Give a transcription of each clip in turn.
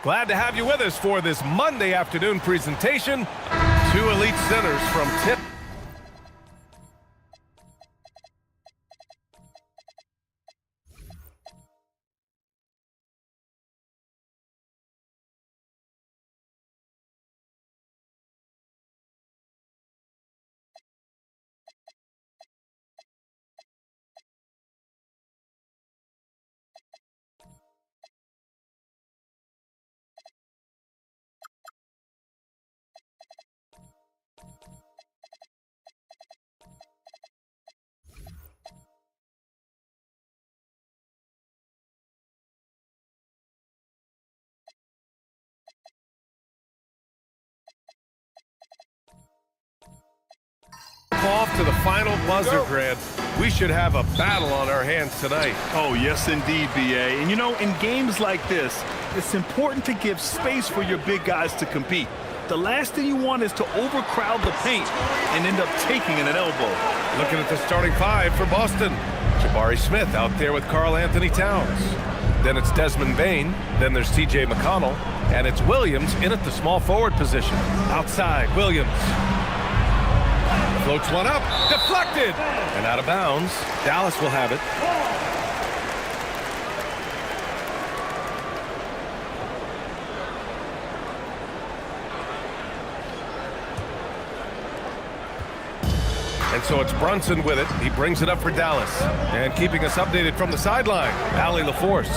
Glad to have you with us for this Monday afternoon presentation. Two elite centers from tip. Off to the final buzzer, Grant. We should have a battle on our hands tonight. Oh, yes, indeed, B.A. And, you know, in games like this, it's important to give space for your big guys to compete. The last thing you want is to overcrowd the paint and end up taking an elbow. Looking at the starting five for Boston. Jabari Smith out there with Karl Anthony Towns. Then it's Desmond Bane. Then there's T.J. McConnell. And it's Williams in at the small forward position. Outside, Williams. Floats one up, deflected, and out of bounds. Dallas will have it. And so it's Brunson with it. He brings it up for Dallas. And keeping us updated from the sideline, Allie LaForce.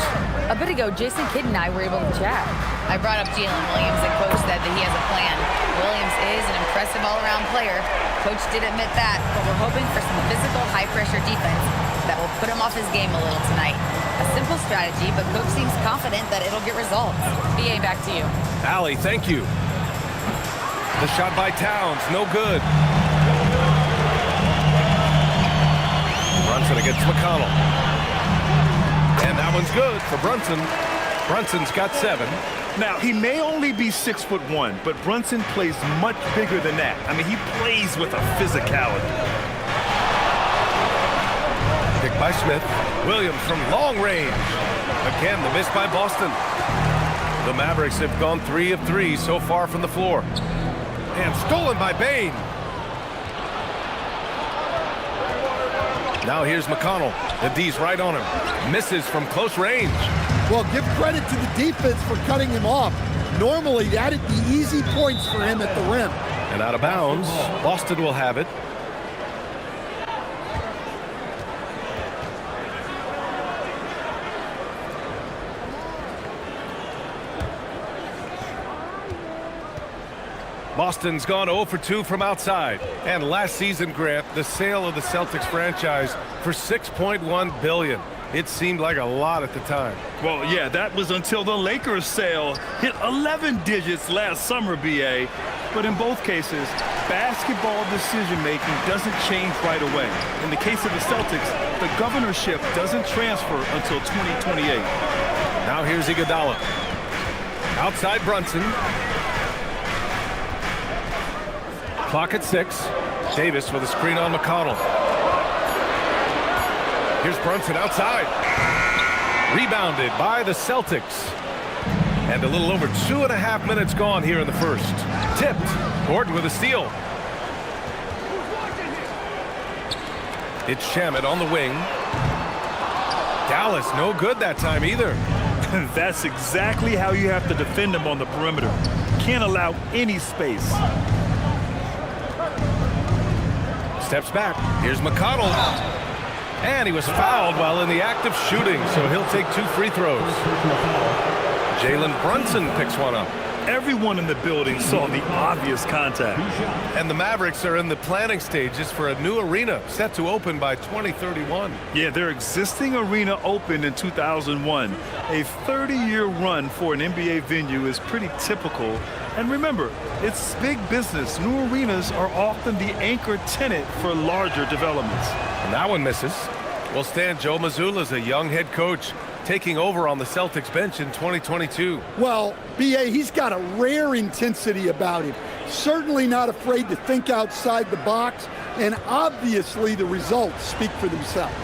A bit ago, Jason Kidd and I were able to chat. I brought up Jalen Williams, and Coach said that he has a plan. Williams is an impressive all-around player. Coach did admit that, but we're hoping for some physical, high-pressure defense that will put him off his game a little tonight. A simple strategy, but Coach seems confident that it'll get results. BA, back to you. Allie, thank you. The shot by Towns, no good. Brunson against McConnell. And that one's good for Brunson. Brunson's got 7. Now, he may only be 6'1", but Brunson plays much bigger than that. I mean, he plays with a physicality. Pick by Smith. Williams from long range. Again, the miss by Boston. The Mavericks have gone 3 of 3 so far from the floor. And stolen by Bane. Now here's McConnell. The D's right on him. Misses from close range. Well, give credit to the defense for cutting him off. Normally, that'd be easy points for him at the rim. And out of bounds, Boston will have it. Boston's gone 0 for 2 from outside. And last season, Grant, the sale of the Celtics franchise for $6.1 billion. It seemed like a lot at the time. Well, yeah, that was until the Lakers sale hit 11 digits last summer, B.A. But in both cases, basketball decision-making doesn't change right away. In the case of the Celtics, the governorship doesn't transfer until 2028. Now here's Iguodala. Outside Brunson. Clock at 6. Davis with a screen on McConnell. Here's Brunson outside. Rebounded by the Celtics. And a little over 2.5 minutes gone here in the first. Tipped. Gordon with a steal. It's Shamet on the wing. Dallas no good that time either. That's exactly how you have to defend him on the perimeter. Can't allow any space. Steps back. Here's McConnell. And he was fouled while in the act of shooting, so he'll take 2 free throws. Jalen Brunson picks one up. Everyone in the building saw the obvious contact. And the Mavericks are in the planning stages for a new arena set to open by 2031. Yeah, their existing arena opened in 2001. A 30-year run for an NBA venue is pretty typical. And remember, it's big business. New arenas are often the anchor tenant for larger developments. And that one misses. Well, Stan, Joe Mazzulla is a young head coach taking over on the Celtics bench in 2022. Well, B.A., he's got a rare intensity about him. Certainly not afraid to think outside the box, and obviously the results speak for themselves.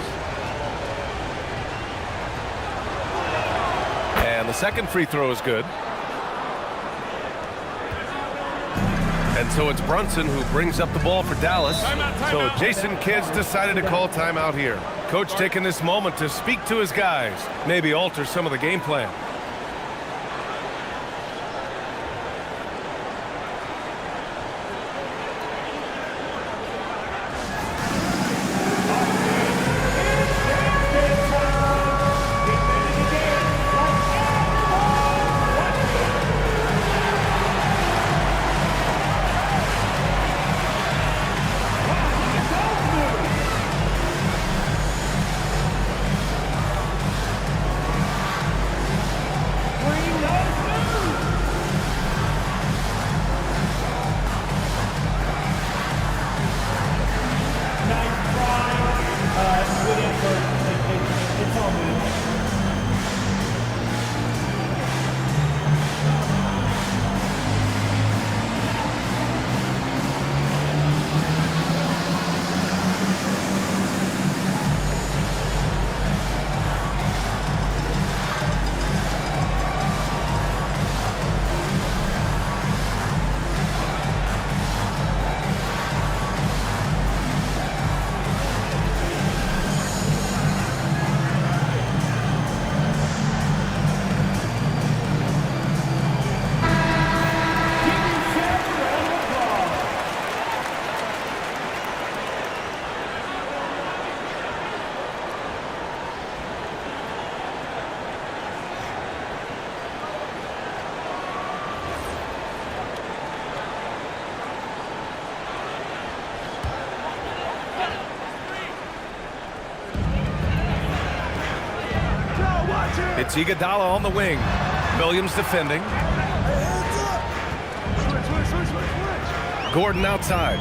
And the second free throw is good. And so it's Brunson who brings up the ball for Dallas. So Jason Kidd's decided to call timeout here. Coach taking this moment to speak to his guys, maybe alter some of the game plan. It's Iguodala on the wing. Williams defending. Gordon outside.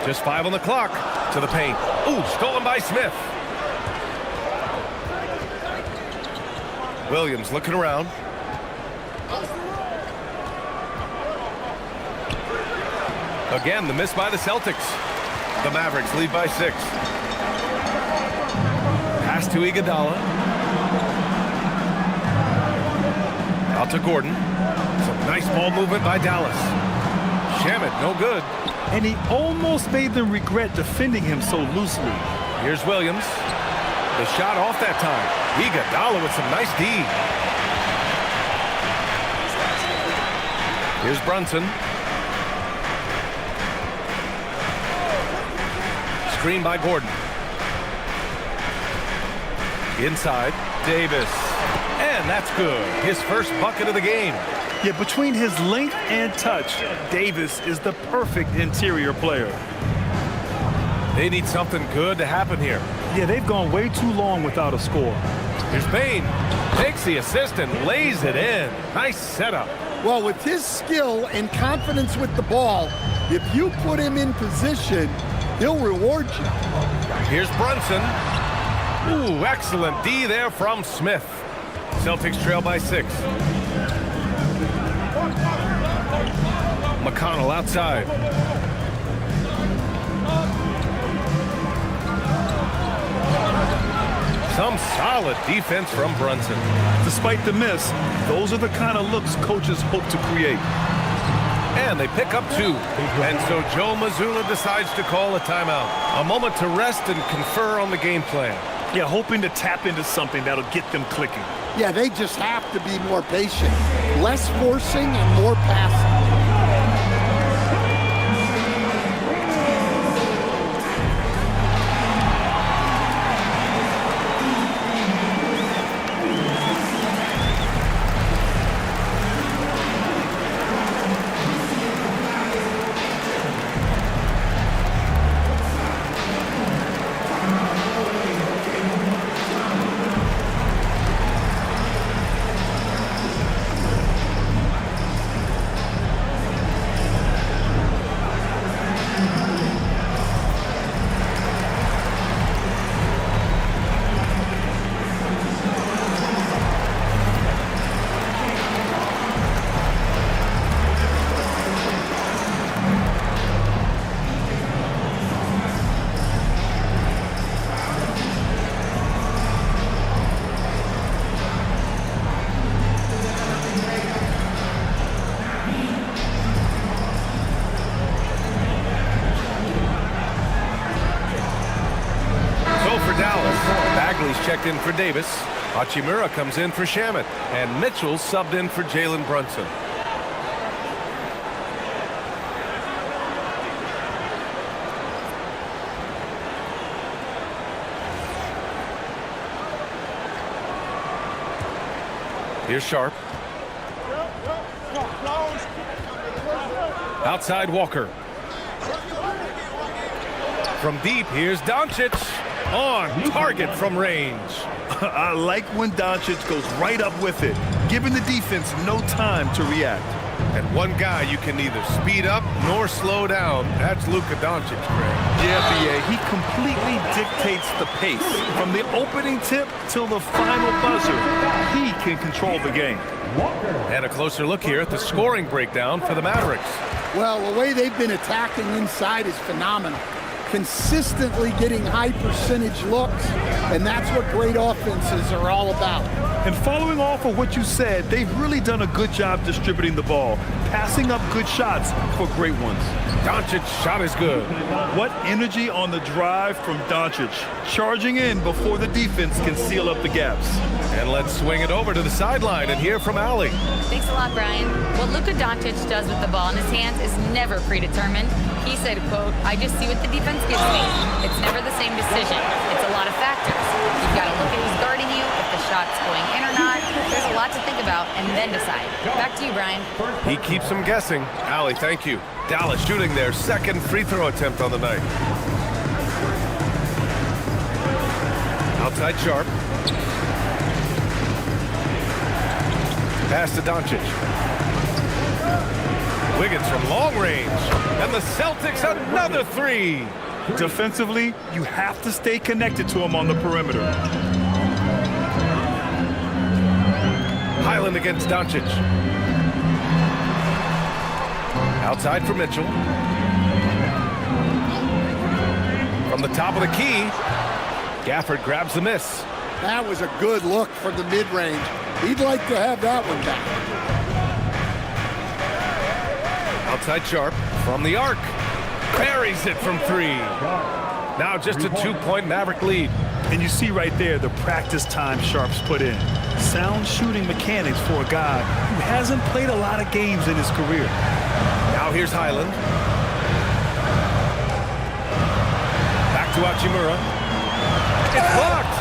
Just 5 on the clock. To the paint. Ooh, stolen by Smith. Williams looking around. Again, the miss by the Celtics. The Mavericks lead by 6. Pass to Iguodala. Out to Gordon. Some nice ball movement by Dallas. Shamet, no good. And he almost made them regret defending him so loosely. Here's Williams. The shot off that time. Iguodala with some nice D. Here's Brunson. Screen by Gordon. Inside, Davis. And that's good. His first bucket of the game. Yeah, between his length and touch, Davis is the perfect interior player. They need something good to happen here. Yeah, they've gone way too long without a score. Here's Bain. Takes the assist and lays it in. Nice setup. Well, with his skill and confidence with the ball, if you put him in position, he'll reward you. Here's Brunson. Ooh, excellent D there from Smith. Celtics trail by 6. McConnell outside. Some solid defense from Brunson. Despite the miss, those are the kind of looks coaches hope to create. And they pick up 2. And so Joe Mazzulla decides to call a timeout. A moment to rest and confer on the game plan. Yeah, hoping to tap into something that'll get them clicking. Yeah, they just have to be more patient. Less forcing and more passing. Checked in for Davis. Hachimura comes in for Shamet. And Mitchell subbed in for Jalen Brunson. Here's Sharp. Outside Walker. From deep, here's Doncic. On target from range. I like when Doncic goes right up with it, giving the defense no time to react. And one guy you can neither speed up nor slow down. That's Luka Doncic, Greg. Yeah, B.A., he completely dictates the pace. From the opening tip till the final buzzer, he can control the game. And a closer look here at the scoring breakdown for the Mavericks. Well, the way they've been attacking inside is phenomenal. Consistently getting high percentage looks, and that's what great offenses are all about. And following off of what you said, they've really done a good job distributing the ball, passing up good shots for great ones. Doncic's shot is good. What energy on the drive from Doncic, charging in before the defense can seal up the gaps. And let's swing it over to the sideline and hear from Allie. Thanks a lot, Brian. What Luka Doncic does with the ball in his hands is never predetermined. He said, quote, "I just see what the defense gives me. It's never the same decision. It's a lot of factors. You've got to look at who's guarding you, if the shot's going in or not. There's a lot to think about and then decide." Back to you, Brian. He keeps them guessing. Allie, thank you. Dallas shooting their second free throw attempt on the night. Outside Sharp. Pass to Doncic. Wiggins from long range. And the Celtics another 3. Defensively, you have to stay connected to him on the perimeter. Highland against Doncic. Outside for Mitchell. From the top of the key, Gafford grabs the miss. That was a good look from the mid-range. He'd like to have that one back. Outside Sharp from the arc. Buries it from 3. Now just a 2-point Maverick lead. And you see right there the practice time Sharp's put in. Sound shooting mechanics for a guy who hasn't played a lot of games in his career. Now here's Highland. Back to Hachimura. It's blocked.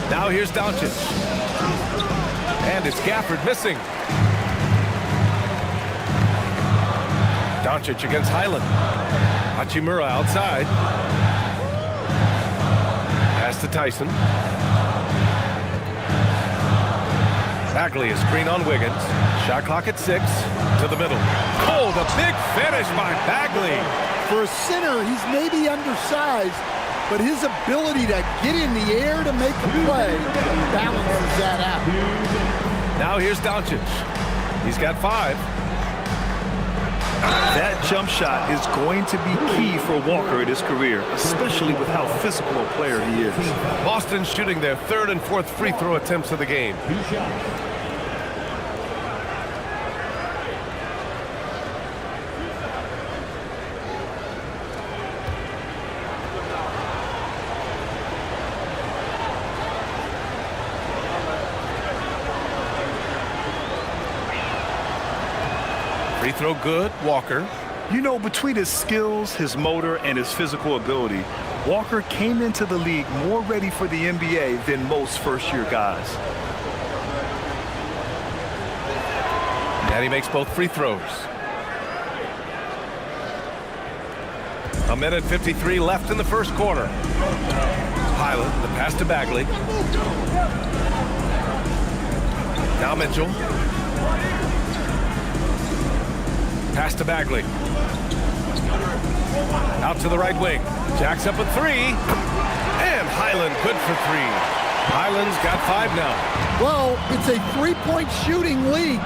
Now here's Doncic. And it's Gafford missing. Doncic against Highland. Hachimura outside. Pass to Tyson. Bagley is screen on Wiggins. Shot clock at 6. To the middle. Oh, the big finish by Bagley. For a center, he's maybe undersized, but his ability to get in the air to make a play balances that out. Now here's Doncic. He's got 5. That jump shot is going to be key for Walker in his career, especially with how physical a player he is. Boston shooting their third and fourth free throw attempts of the game. Free throw good, Walker. You know, between his skills, his motor, and his physical ability, Walker came into the league more ready for the NBA than most first-year guys. And he makes both free throws. A minute 53 left in the first quarter. Highland, the pass to Bagley. Now Mitchell. Pass to Bagley. Out to the right wing. Jacks up a three. And Highland good for three. Highland's got 5 now. Well, it's a three-point shooting league.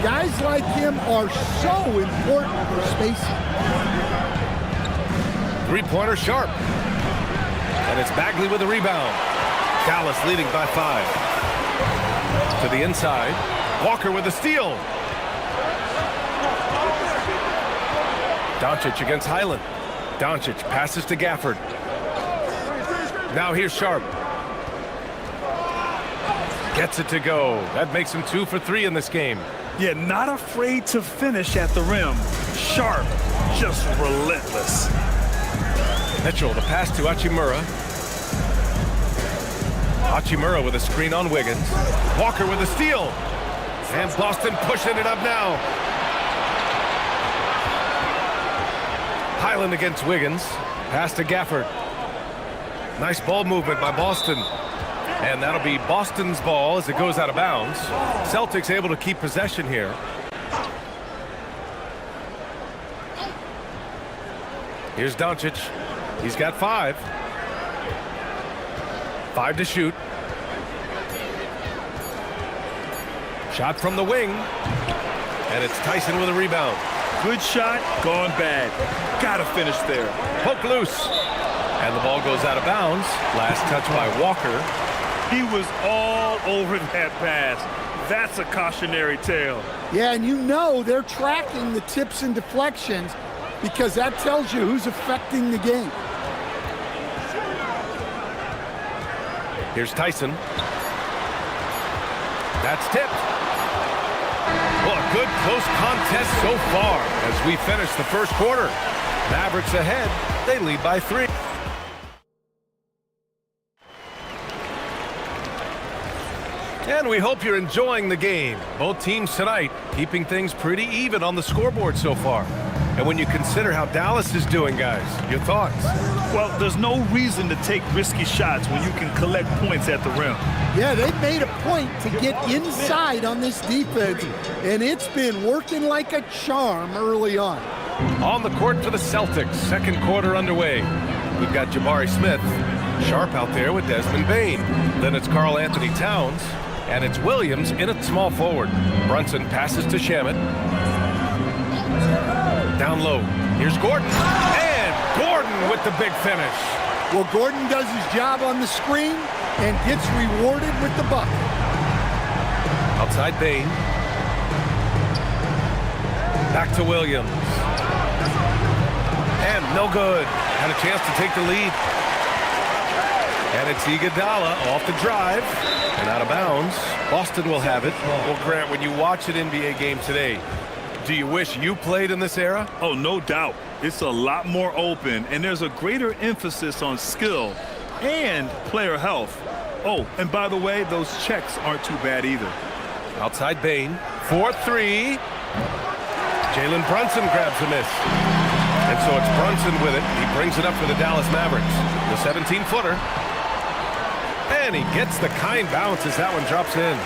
Guys like him are so important for spacing. Three-pointer sharp. And it's Bagley with a rebound. Dallas leading by 5. To the inside. Walker with a steal. Doncic against Highland. Doncic passes to Gafford. Now here's Sharp. Gets it to go. That makes him 2 for 3 in this game. Yeah, not afraid to finish at the rim. Sharp, just relentless. Mitchell, the pass to Hachimura. Hachimura with a screen on Wiggins. Walker with a steal. And Boston pushing it up now. Highland against Wiggins. Pass to Gafford. Nice ball movement by Boston. And that'll be Boston's ball as it goes out of bounds. Celtics able to keep possession here. Here's Doncic. He's got 5. 5 to shoot. Shot from the wing. And it's Tyson with a rebound. Good shot, gone bad. Gotta finish there. Poke loose. And the ball goes out of bounds. Last touch by Walker. He was all over that pass. That's a cautionary tale. Yeah, and you know they're tracking the tips and deflections because that tells you who's affecting the game. Here's Tyson. That's tipped. Well, a good close contest so far as we finish the first quarter. Mavericks ahead. They lead by 3. And we hope you're enjoying the game. Both teams tonight keeping things pretty even on the scoreboard so far. And when you consider how Dallas is doing, guys, your thoughts? Well, there's no reason to take risky shots when you can collect points at the rim. Yeah, they've made a point to get inside on this defense, and it's been working like a charm early on. On the court for the Celtics, second quarter underway. We've got Jabari Smith, Sharp out there with Desmond Bane. Then it's Karl Anthony Towns, and it's Williams in at small forward. Brunson passes to Shamet. Down low. Here's Gordon. And Gordon with the big finish. Well, Gordon does his job on the screen and gets rewarded with the bucket. Outside Bane. Back to Williams. And no good. Had a chance to take the lead. And it's Iguodala off the drive and out of bounds. Boston will have it. Well, Grant, when you watch an NBA game today, do you wish you played in this era? Oh, no doubt. It's a lot more open, and there's a greater emphasis on skill and player health. Oh, and by the way, those checks aren't too bad either. Outside Bane. 4-3. Jalen Brunson grabs the miss. And so it's Brunson with it. He brings it up for the Dallas Mavericks. The 17-footer. And he gets the kind bounce as that one drops in.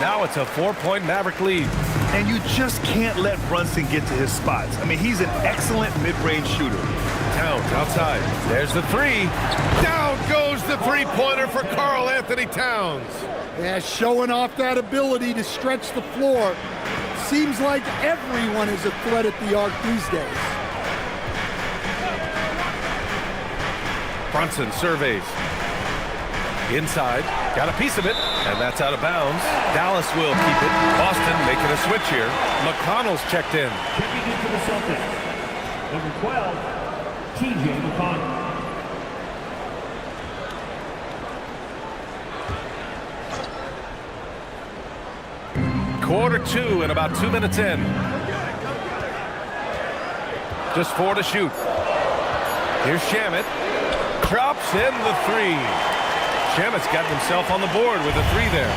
Now it's a 4-point Maverick lead. And you just can't let Brunson get to his spots. I mean, he's an excellent mid-range shooter. Towns outside. There's the 3. Down goes the 3-pointer for Karl Anthony Towns. Yeah, showing off that ability to stretch the floor. Seems like everyone is a threat at the arc these days. Brunson surveys. Inside, got a piece of it, and that's out of bounds. Dallas will keep it. Boston making a switch here. McConnell's checked in. Checking into the Celtics, number 12, TJ McConnell. Quarter 2 and about 2 minutes in. Just 4 to shoot. Here's Shamet. Drops in the 3. Shamet's got himself on the board with a 3 there.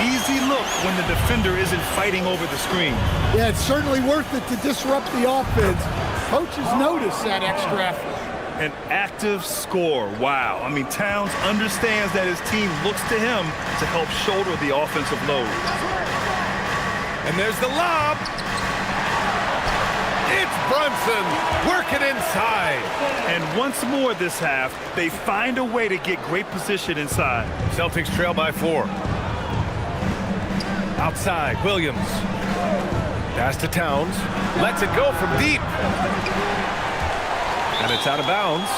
Easy look when the defender isn't fighting over the screen. Yeah, it's certainly worth it to disrupt the offense. Coaches notice that extra effort. An active score. Wow. I mean, Towns understands that his team looks to him to help shoulder the offensive load. And there's the lob. It's Brunson working inside. And once more this half, they find a way to get great position inside. Celtics trail by 4. Outside, Williams. Pass to Towns. Lets it go from deep. And it's out of bounds.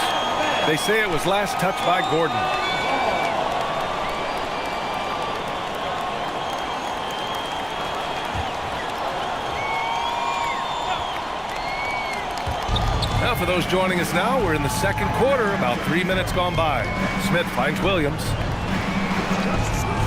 They say it was last touched by Gordon. Now for those joining us now, we're in the second quarter, about 3 minutes gone by. Smith finds Williams.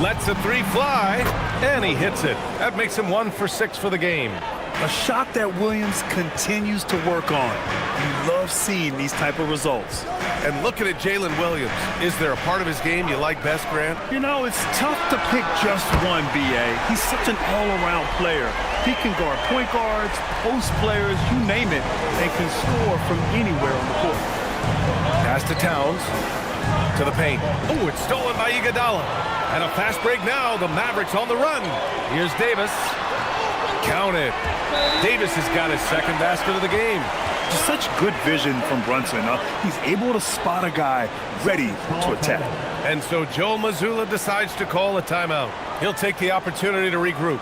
Lets a 3 fly, and he hits it. That makes him 1 for 6 for the game. A shot that Williams continues to work on. You love seeing these type of results. And looking at Jalen Williams, is there a part of his game you like best, Grant? You know, it's tough to pick just one, B.A. He's such an all-around player. He can guard point guards, post players, you name it, and can score from anywhere on the court. Pass to Towns. To the paint. Oh, it's stolen by Iguodala. And a fast break now. The Mavericks on the run. Here's Davis. Count it. Davis has got his second basket of the game. Just such good vision from Brunson. He's able to spot a guy ready to attack. And so Joe Mazzulla decides to call a timeout. He'll take the opportunity to regroup.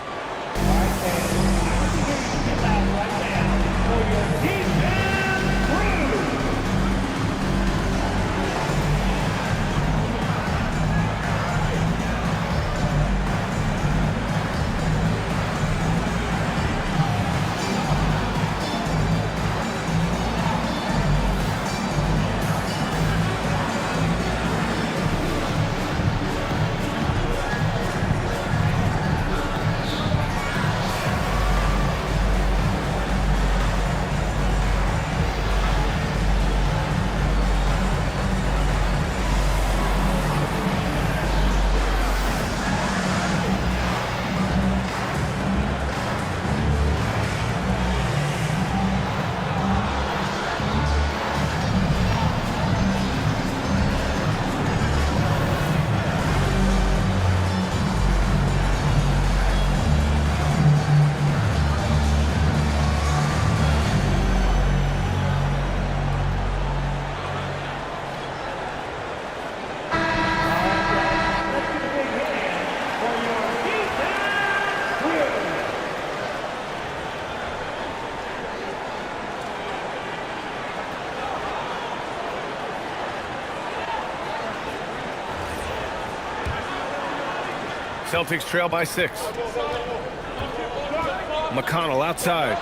Celtics trail by 6. McConnell outside.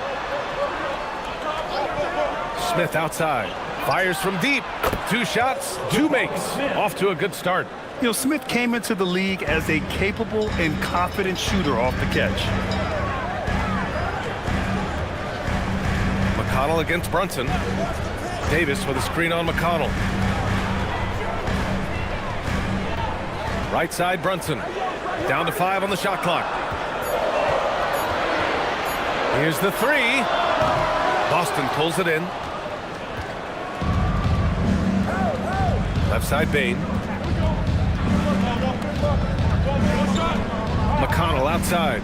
Smith outside. Fires from deep. 2 shots, 2 makes. Off to a good start. You know, Smith came into the league as a capable and confident shooter off the catch. McConnell against Brunson. Davis with a screen on McConnell. Right side, Brunson. Down to 5 on the shot clock. Here's the 3. Boston pulls it in. Left side, Bane. McConnell outside.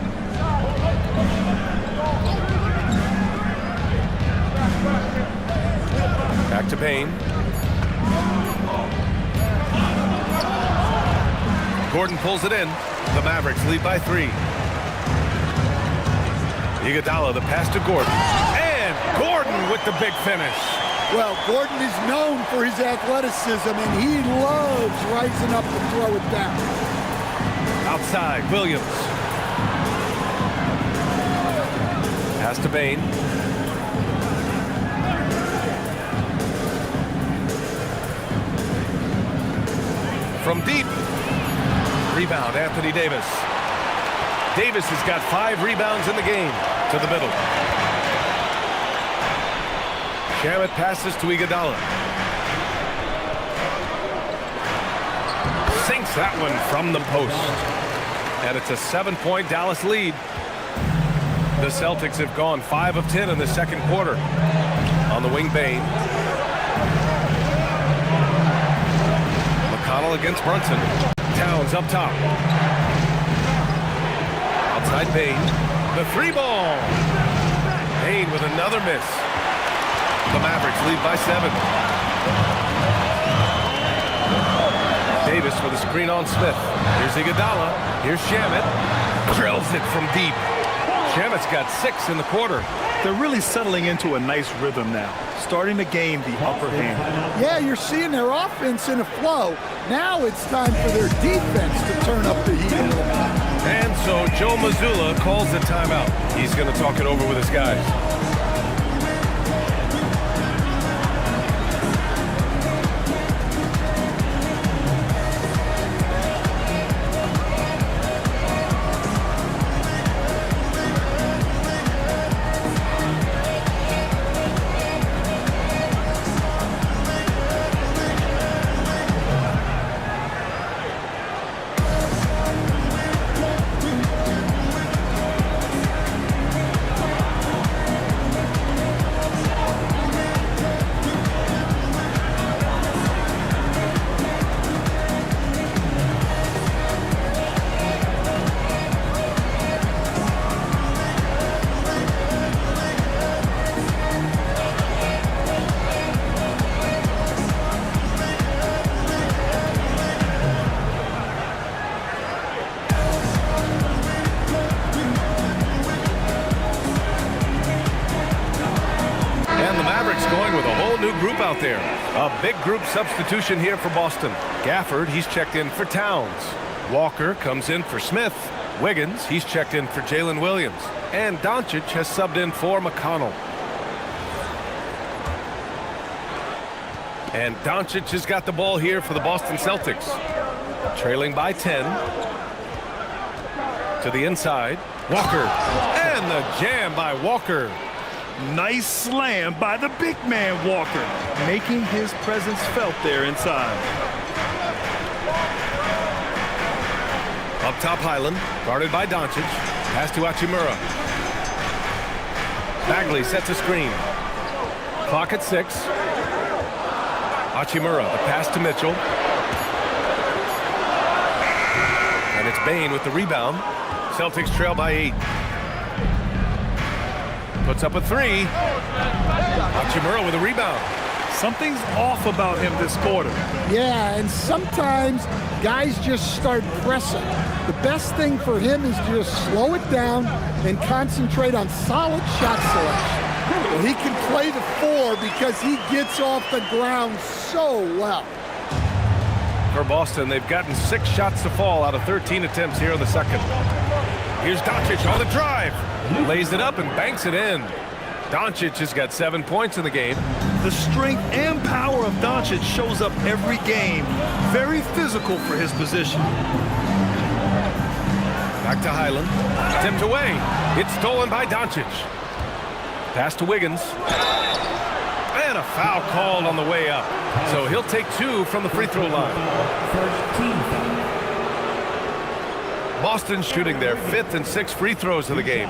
Back to Bane. Gordon pulls it in. The Mavericks lead by 3. Iguodala, the pass to Gordon. And Gordon with the big finish. Well, Gordon is known for his athleticism, and he loves rising up to throw it down. Outside, Williams. Pass to Bane. From deep. Rebound, Anthony Davis. Davis has got 5 rebounds in the game. To the middle. Shamet passes to Iguodala. Sinks that one from the post. And it's a 7-point Dallas lead. The Celtics have gone 5 of 10 in the second quarter. On the wing, Bane. McConnell against Brunson. Towns up top. Outside Bane. The 3-ball. Bane with another miss. The Mavericks lead by 7. Davis with a screen on Smith. Here's Iguodala. Here's Shamet. Drills it from deep. Shamet's got 6 in the quarter. They're really settling into a nice rhythm now, starting to gain the upper hand. Yeah, you're seeing their offense in a flow. Now it's time for their defense to turn up the heat a little bit. And so Joe Mazzulla calls the timeout. He's going to talk it over with his guys. Going with a whole new group out there. A big group substitution here for Boston. Gafford, he's checked in for Towns. Walker comes in for Smith. Wiggins, he's checked in for Jalen Williams. And Doncic has subbed in for McConnell. And Doncic has got the ball here for the Boston Celtics. Trailing by 10. To the inside. Walker. And the jam by Walker. Nice slam by the big man Walker, making his presence felt there inside. Up top, Highland, guarded by Doncic. Pass to Hachimura. Bagley sets a screen. Clock at 6. Hachimura, the pass to Mitchell. And it's Bane with the rebound. Celtics trail by 8. Puts up a 3. Hachimura with a rebound. Something's off about him this quarter. Yeah, and sometimes guys just start pressing. The best thing for him is to just slow it down and concentrate on solid shot selection. Well, he can play the 4 because he gets off the ground so well. For Boston, they've gotten 6 shots to fall out of 13 attempts here in the second. Here's Doncic on the drive. Lays it up and banks it in. Doncic has got 7 points in the game. The strength and power of Doncic shows up every game. Very physical for his position. Back to Highland. Tipped away. It's stolen by Doncic. Pass to Wiggins. And a foul called on the way up. So he'll take 2 from the free throw line. First team foul. Boston shooting their 5th and 6th free throws of the game.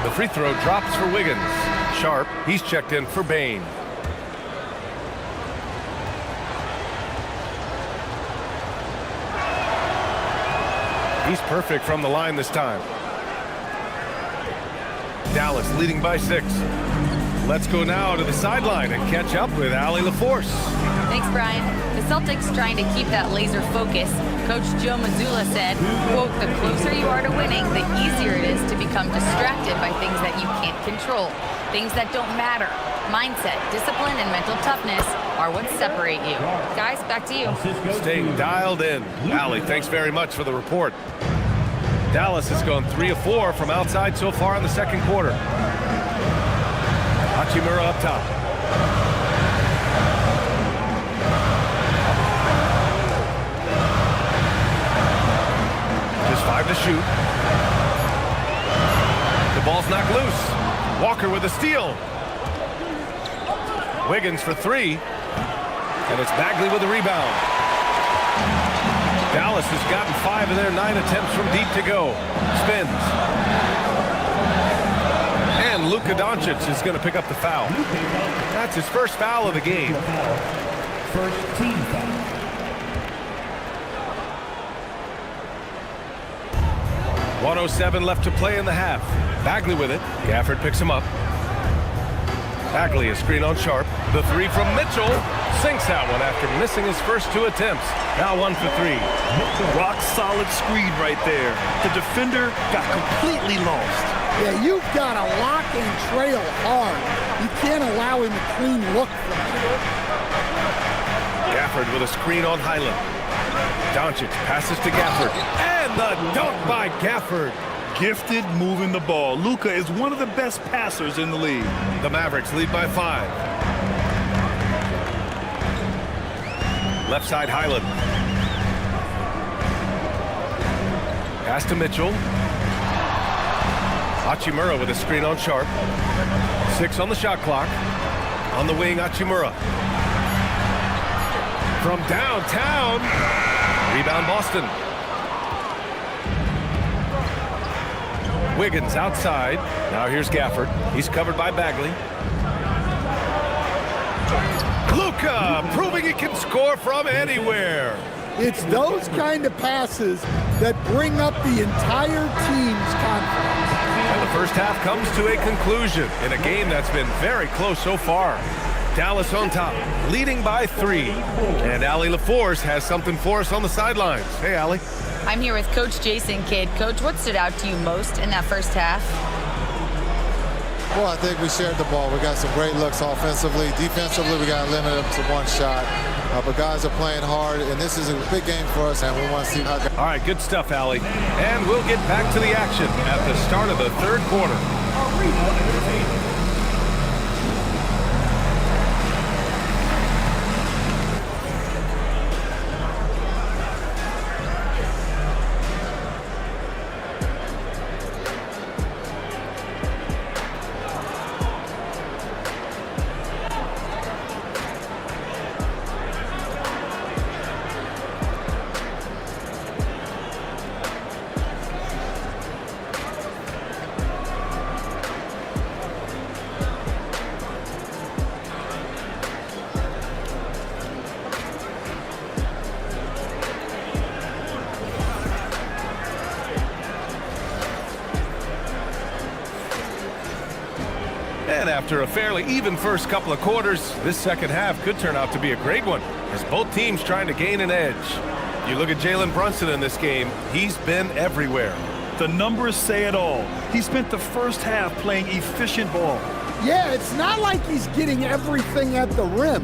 The free throw drops for Wiggins. Sharp, he's checked in for Bane. He's perfect from the line this time. Dallas leading by 6. Let's go now to the sideline and catch up with Allie LaForce. Thanks, Brian. The Celtics trying to keep that laser focus. Coach Joe Mazzulla said, quote, "The closer you are to winning, the easier it is to become distracted by things that you can't control, things that don't matter. Mindset, discipline, and mental toughness are what separate you." Guys, back to you. Staying dialed in. Allie, thanks very much for the report. Dallas has gone 3 of 4 from outside so far in the second quarter. Hachimura up top. Just 5 to shoot. The ball's knocked loose. Walker with a steal. Wiggins for 3. And it's Bagley with the rebound. Dallas has gotten 5 of their 9 attempts from deep to go. Spins. And Luka Doncic is going to pick up the foul. That's his first foul of the game. First team foul. 1:07 left to play in the half. Bagley with it. Gafford picks him up. Bagley a screen on Sharp. The 3 from Mitchell. Sinks that one after missing his first 2 attempts. Now 1 for 3. Rock solid screen right there. The defender got completely lost. Yeah, you've got to lock and trail hard. You can't allow him a clean look from you. Gafford with a screen on Highland. Doncic passes to Gafford. And the dunk by Gafford. Gifted moving the ball. Luka is one of the best passers in the league. The Mavericks lead by 5. Left side Highland. Pass to Mitchell. Hachimura with a screen on Sharp. 6 on the shot clock. On the wing, Hachimura. From downtown. Rebound Boston. Wiggins outside. Now here's Gafford. He's covered by Bagley. Luka proving he can score from anywhere. It's those kind of passes that bring up the entire team's confidence. And the first half comes to a conclusion in a game that's been very close so far. Dallas on top, leading by 3. And Allie LaForce has something for us on the sidelines. Hey, Allie. I'm here with Coach Jason Kidd. Coach, what stood out to you most in that first half? Well, I think we shared the ball. We got some great looks offensively. Defensively, we got to limit them to 1 shot. But guys are playing hard, and this is a big game for us, and we want to see how... All right, good stuff, Allie. And we'll get back to the action at the start of the third quarter. And after a fairly even first couple of quarters, this second half could turn out to be a great one as both teams trying to gain an edge. You look at Jalen Brunson in this game, he's been everywhere. The numbers say it all. He spent the first half playing efficient ball. Yeah, it's not like he's getting everything at the rim.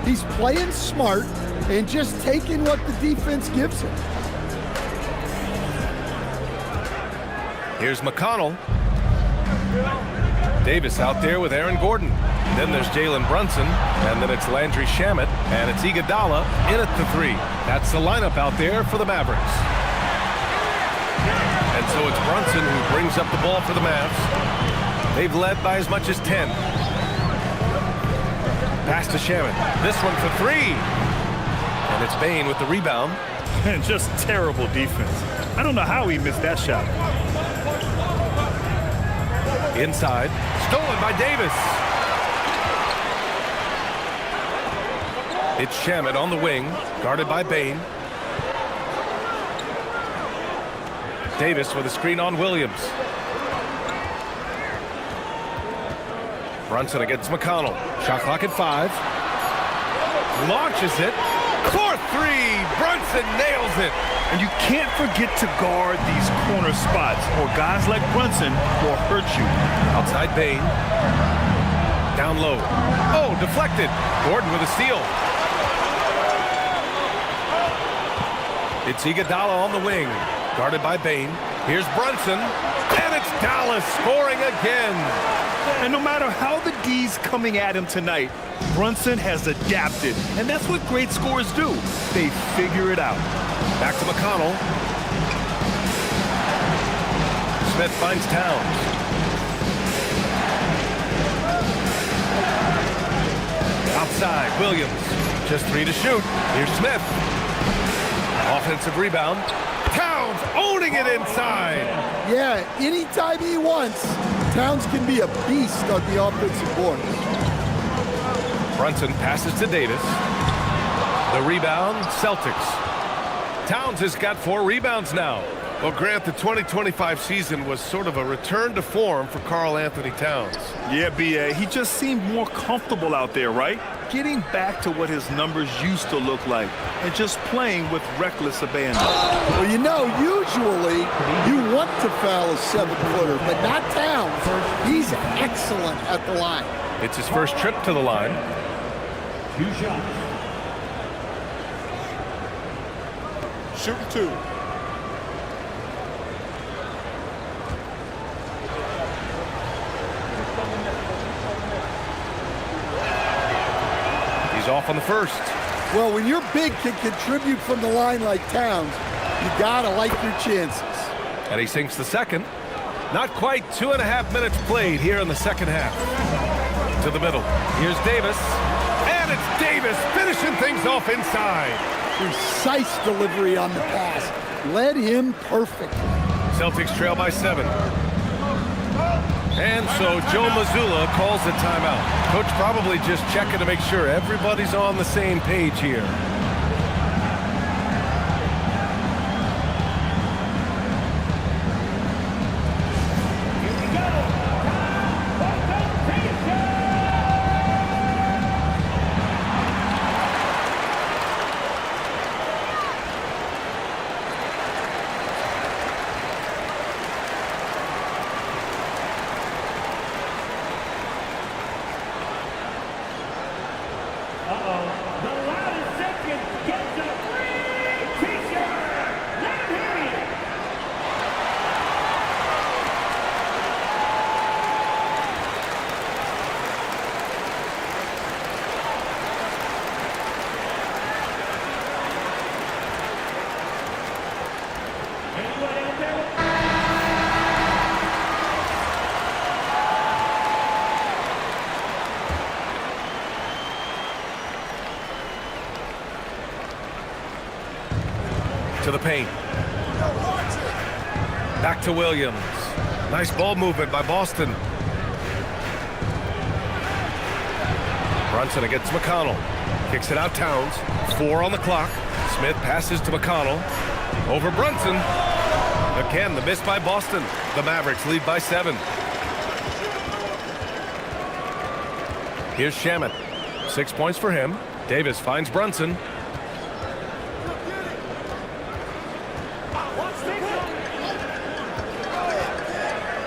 He's playing smart and just taking what the defense gives him. Here's McConnell. Davis out there with Aaron Gordon. Then there's Jalen Brunson, and then it's Landry Shamet, and it's Iguodala in at the 3. That's the lineup out there for the Mavericks. And so it's Brunson who brings up the ball for the Mavs. They've led by as much as 10. Pass to Shamet. This one for 3. And it's Bane with the rebound. And just terrible defense. I don't know how he missed that shot. Inside, stolen by Davis. It's Shamet on the wing, guarded by Bane. Davis with a screen on Williams. Brunson against McConnell. Shot clock at 5. Launches it. For 3. Brunson nails it. And you can't forget to guard these corner spots, or guys like Brunson will hurt you. Outside Bain. Down low. Oh, deflected. Gordon with a steal. It's Iguodala on the wing. Guarded by Bain. Here's Brunson. And it's Dallas scoring again. And no matter how the D's coming at him tonight, Brunson has adapted. And that's what great scorers do. They figure it out. Back to McConnell. Smith finds Towns. Outside, Williams. Just 3 to shoot. Here's Smith. Offensive rebound. Towns owning it inside. Yeah, anytime he wants, Towns can be a beast on the offensive board. Brunson passes to Davis. The rebound, Celtics. Towns has got 4 rebounds now. Well, Grant, the 2025 season was sort of a return to form for Karl Anthony Towns. Yeah, B.A., he just seemed more comfortable out there, right? Getting back to what his numbers used to look like and just playing with reckless abandon. Well, you know, usually you want to foul a 7-footer, but not Towns. He's excellent at the line. It's his first trip to the line. 2 shots. Shooting 2. He's off on the first. Well, when your big can contribute from the line like Towns, you gotta like your chances. And he sinks the second. Not quite 2.5 minutes played here in the second half. To the middle. Here's Davis. And it's Davis finishing things off inside. Precise delivery on the pass. Led him perfect. Celtics trail by 7. And so Joe Mazzulla calls the timeout. Coach probably just checking to make sure everybody's on the same page here. To the paint. Back to Williams. Nice ball movement by Boston. Brunson against McConnell. Kicks it out Towns. 4 on the clock. Smith passes to McConnell. Over Brunson. Again, the miss by Boston. The Mavericks lead by 7. Here's Shamet. 6 points for him. Davis finds Brunson.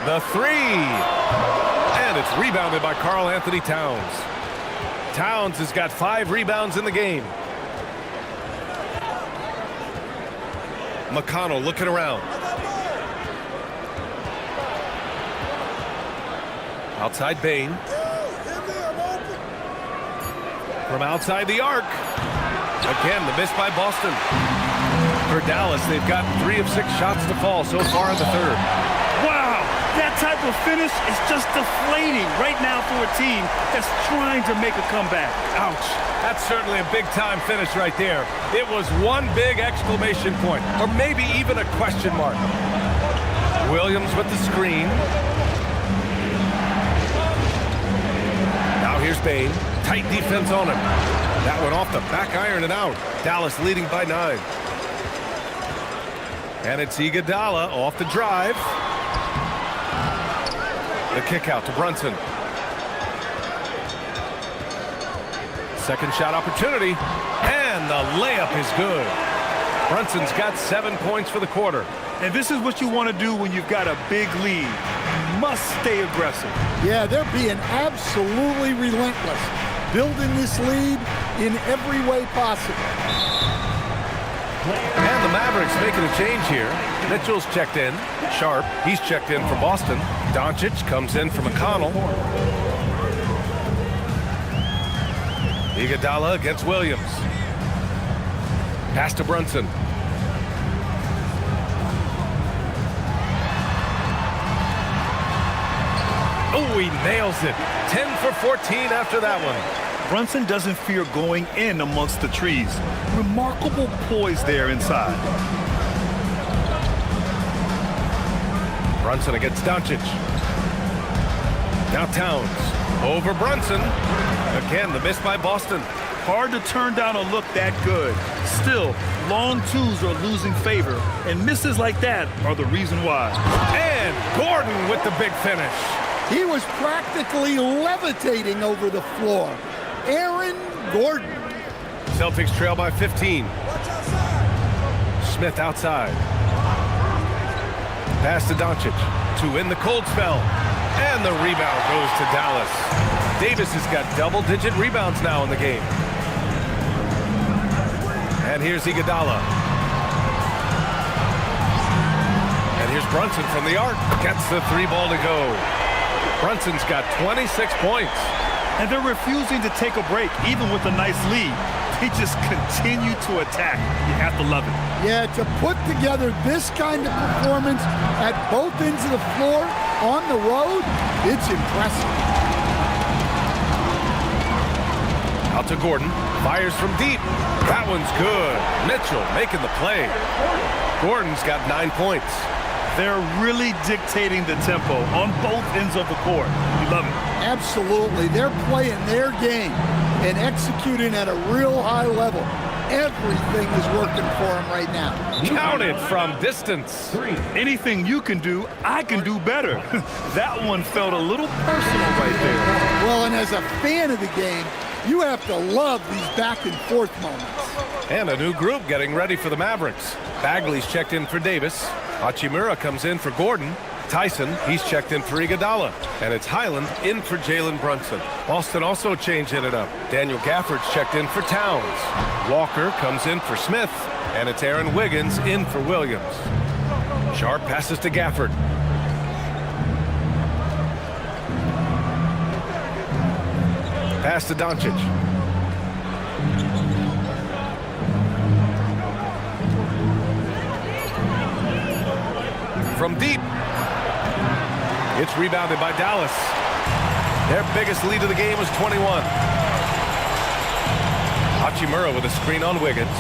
The 3. And it's rebounded by Karl Anthony Towns. Towns has got 5 rebounds in the game. McConnell looking around. Outside Bain. From outside the arc. Again, the miss by Boston. For Dallas, they've got 3 of 6 shots to fall so far in the third. Wow, that type of finish is just deflating right now for a team that's trying to make a comeback. Ouch. That's certainly a big-time finish right there. It was one big exclamation point, or maybe even a question mark. Williams with the screen. Now here's Bain. Tight defense on him. That went off the back iron and out. Dallas leading by 9. And it's Iguodala off the drive. The kick out to Brunson. Second shot opportunity. And the layup is good. Brunson's got 7 points for the quarter. And this is what you want to do when you've got a big lead. You must stay aggressive. Yeah, they're being absolutely relentless, building this lead in every way possible. And the Mavericks making a change here. Mitchell's checked in. Sharp, he's checked in for Boston. Doncic comes in for McConnell. Iguodala against Williams. Pass to Brunson. Oh, he nails it. 10 for 14 after that one. Brunson doesn't fear going in amongst the trees. Remarkable poise there inside. Brunson against Doncic. Now Towns. Over Brunson. Again, the miss by Boston. Hard to turn down a look that good. Still, long twos are losing favor, and misses like that are the reason why. And Gordon with the big finish. He was practically levitating over the floor. Aaron Gordon. Celtics trail by 15. Smith outside. Pass to Doncic. Two in the cold spell. And the rebound goes to Dallas. Davis has got double-digit rebounds now in the game. And here's Iguodala. And here's Brunson from the arc. Gets the three ball to go. Brunson's got 26 points. And they're refusing to take a break, even with a nice lead. They just continue to attack. You have to love it. Yeah, to put together this kind of performance at both ends of the floor on the road, it's impressive. Out to Gordon. Fires from deep. That one's good. Mitchell making the play. Gordon's got 9 points. They're really dictating the tempo on both ends of the court. You love it. Absolutely. They're playing their game and executing at a real high level. Everything is working for them right now. Counted from distance. Anything you can do, I can do better. That one felt a little personal right there. Well, and as a fan of the game, you have to love these back and forth moments. And a new group getting ready for the Mavericks. Bagley's checked in for Davis. Hachimura comes in for Gordon. Tyson, he's checked in for Iguodala. And it's Highland in for Jalen Brunson. Boston also changing it up. Daniel Gafford's checked in for Towns. Walker comes in for Smith. And it's Aaron Wiggins in for Williams. Sharp passes to Gafford. Pass to Doncic. From deep. It's rebounded by Dallas. Their biggest lead of the game was 21. Hachimura with a screen on Wiggins.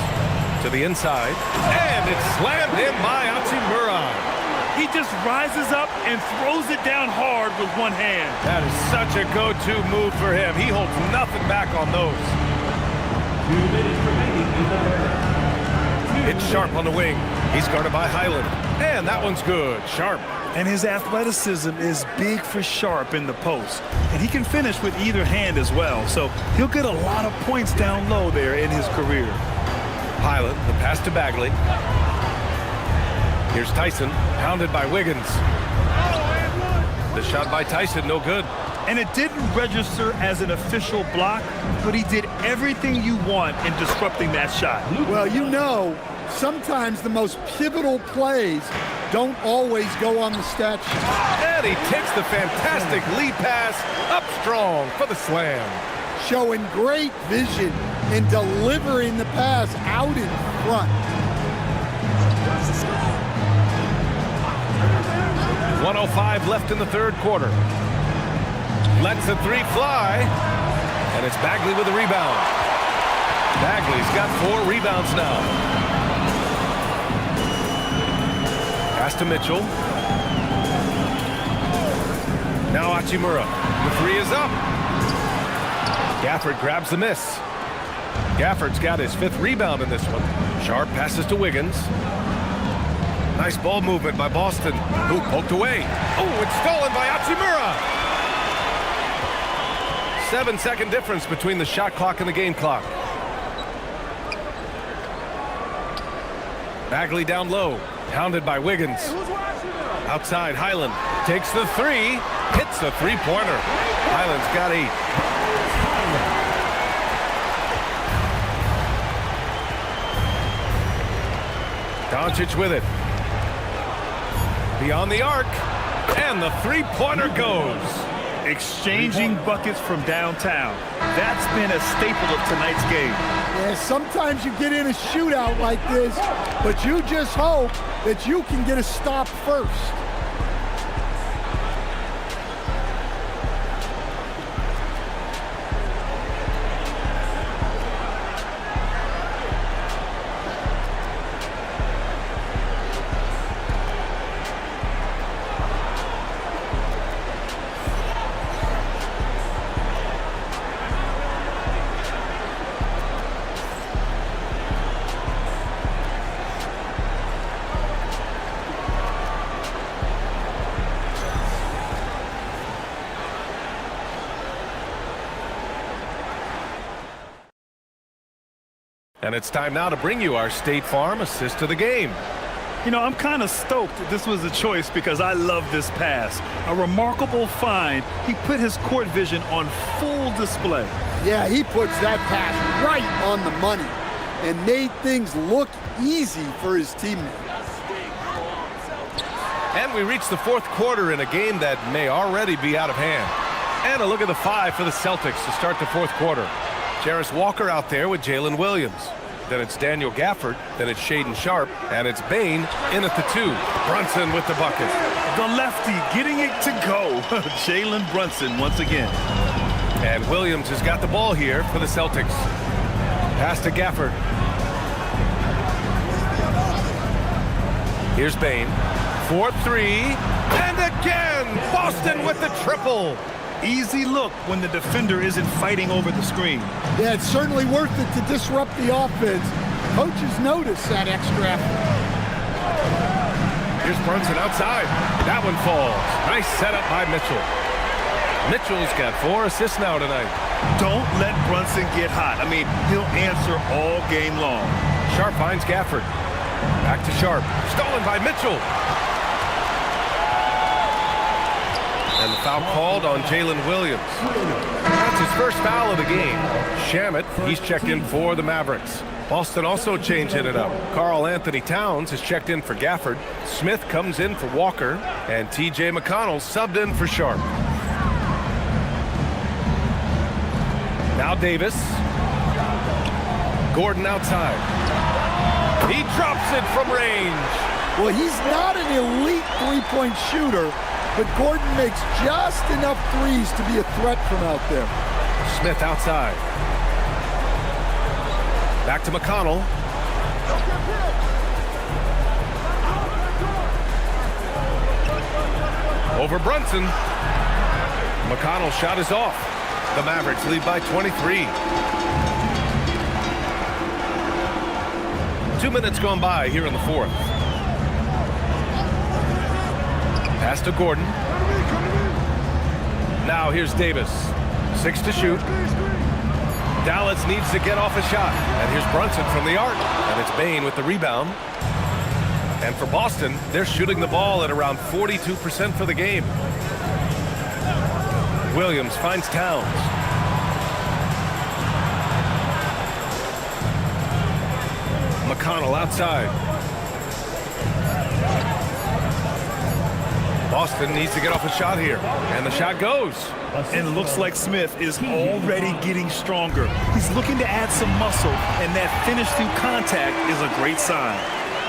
To the inside. And it's slammed in by Hachimura. He just rises up and throws it down hard with one hand. That is such a go-to move for him. He holds nothing back on those. 2 minutes remaining in the third. It's Sharp on the wing. He's guarded by Highland. And that one's good. Sharp. And his athleticism is big for Sharp in the post. And he can finish with either hand as well. So he'll get a lot of points down low there in his career. Highland, the pass to Bagley. Here's Tyson, pounded by Wiggins. The shot by Tyson, no good. And it didn't register as an official block, but he did everything you want in disrupting that shot. Well, you know, sometimes the most pivotal plays don't always go on the stat sheet. And he takes the fantastic lead pass up strong for the slam. Showing great vision in delivering the pass out in front. 1:05 left in the third quarter. Lets the three fly. And it's Bagley with a rebound. Bagley's got 4 rebounds now. Pass to Mitchell. Now Hachimura. The three is up. Gafford grabs the miss. Gafford's got his 5th rebound in this one. Sharp passes to Wiggins. Nice ball movement by Boston. Ooh, poked away. Oh, it's stolen by Hachimura. 7-second difference between the shot clock and the game clock. Bagley down low, hounded by Wiggins. Outside, Highland takes the three, hits the three-pointer. Highland's got 8. Doncic with it. Beyond the arc, and the three-pointer goes. Exchanging buckets from downtown. That's been a staple of tonight's game. Yeah, sometimes you get in a shootout like this, but you just hope that you can get a stop first. And it's time now to bring you our State Farm assist of the game. You know, I'm kind of stoked that this was a choice because I love this pass. A remarkable find. He put his court vision on full display. Yeah, he puts that pass right on the money and made things look easy for his teammates. And we reach the fourth quarter in a game that may already be out of hand. And a look at the 5 for the Celtics to start the fourth quarter. Jarris Walker out there with Jalen Williams. Then it's Daniel Gafford. Then it's Shaedon Sharpe. And it's Bane in at the 2. Brunson with the bucket. The lefty getting it to go. Jalen Brunson once again. And Williams has got the ball here for the Celtics. Pass to Gafford. Here's Bane. 4-3. And again, Boston with the triple. Easy look when the defender isn't fighting over the screen. Yeah, it's certainly worth it to disrupt the offense. Coaches notice that extra effort. Here's Brunson outside. That one falls. Nice setup by Mitchell. Mitchell's got 4 assists now tonight. Don't let Brunson get hot. I mean, he'll answer all game long. Sharpe finds Gafford. Back to Sharpe. Stolen by Mitchell. And the foul called on Jalen Williams. That's his first foul of the game. Shamet, he's checked in for the Mavericks. Boston also changing it up. Karl Anthony Towns has checked in for Gafford. Smith comes in for Walker. And T.J. McConnell subbed in for Sharpe. Now Davis. Gordon outside. He drops it from range. Well, he's not an elite three-point shooter, but Gordon makes just enough threes to be a threat from out there. Smith outside. Back to McConnell. Over Brunson. McConnell's shot is off. The Mavericks lead by 23. 2 minutes gone by here in the fourth. Pass to Gordon. Now here's Davis. 6 to shoot. Dallas needs to get off a shot. And here's Brunson from the arc. And it's Bane with the rebound. And for Boston, they're shooting the ball at around 42% for the game. Williams finds Towns. McConnell outside. Boston needs to get off a shot here. And the shot goes. And it looks like Smith is already getting stronger. He's looking to add some muscle, and that finish through contact is a great sign.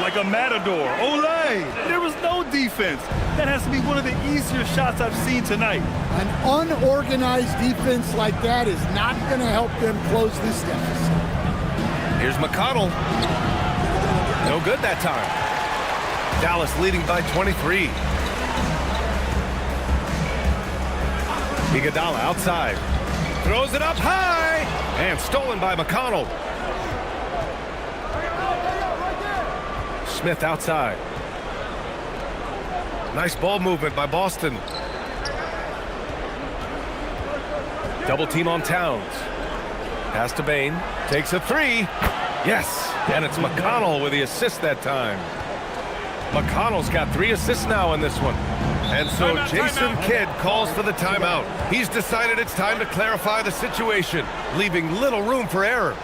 Like a matador. Olay! There was no defense. That has to be one of the easier shots I've seen tonight. An unorganized defense like that is not going to help them close this deficit. Here's McConnell. No good that time. Dallas leading by 23. Iguodala outside. Throws it up high. And stolen by McConnell. Smith outside. Nice ball movement by Boston. Double team on Towns. Pass to Bain. Takes a three. Yes. And it's McConnell with the assist that time. McConnell's got 3 assists now in this one. And so Jason Kidd calls for the timeout. He's decided it's time to clarify the situation, leaving little room for error.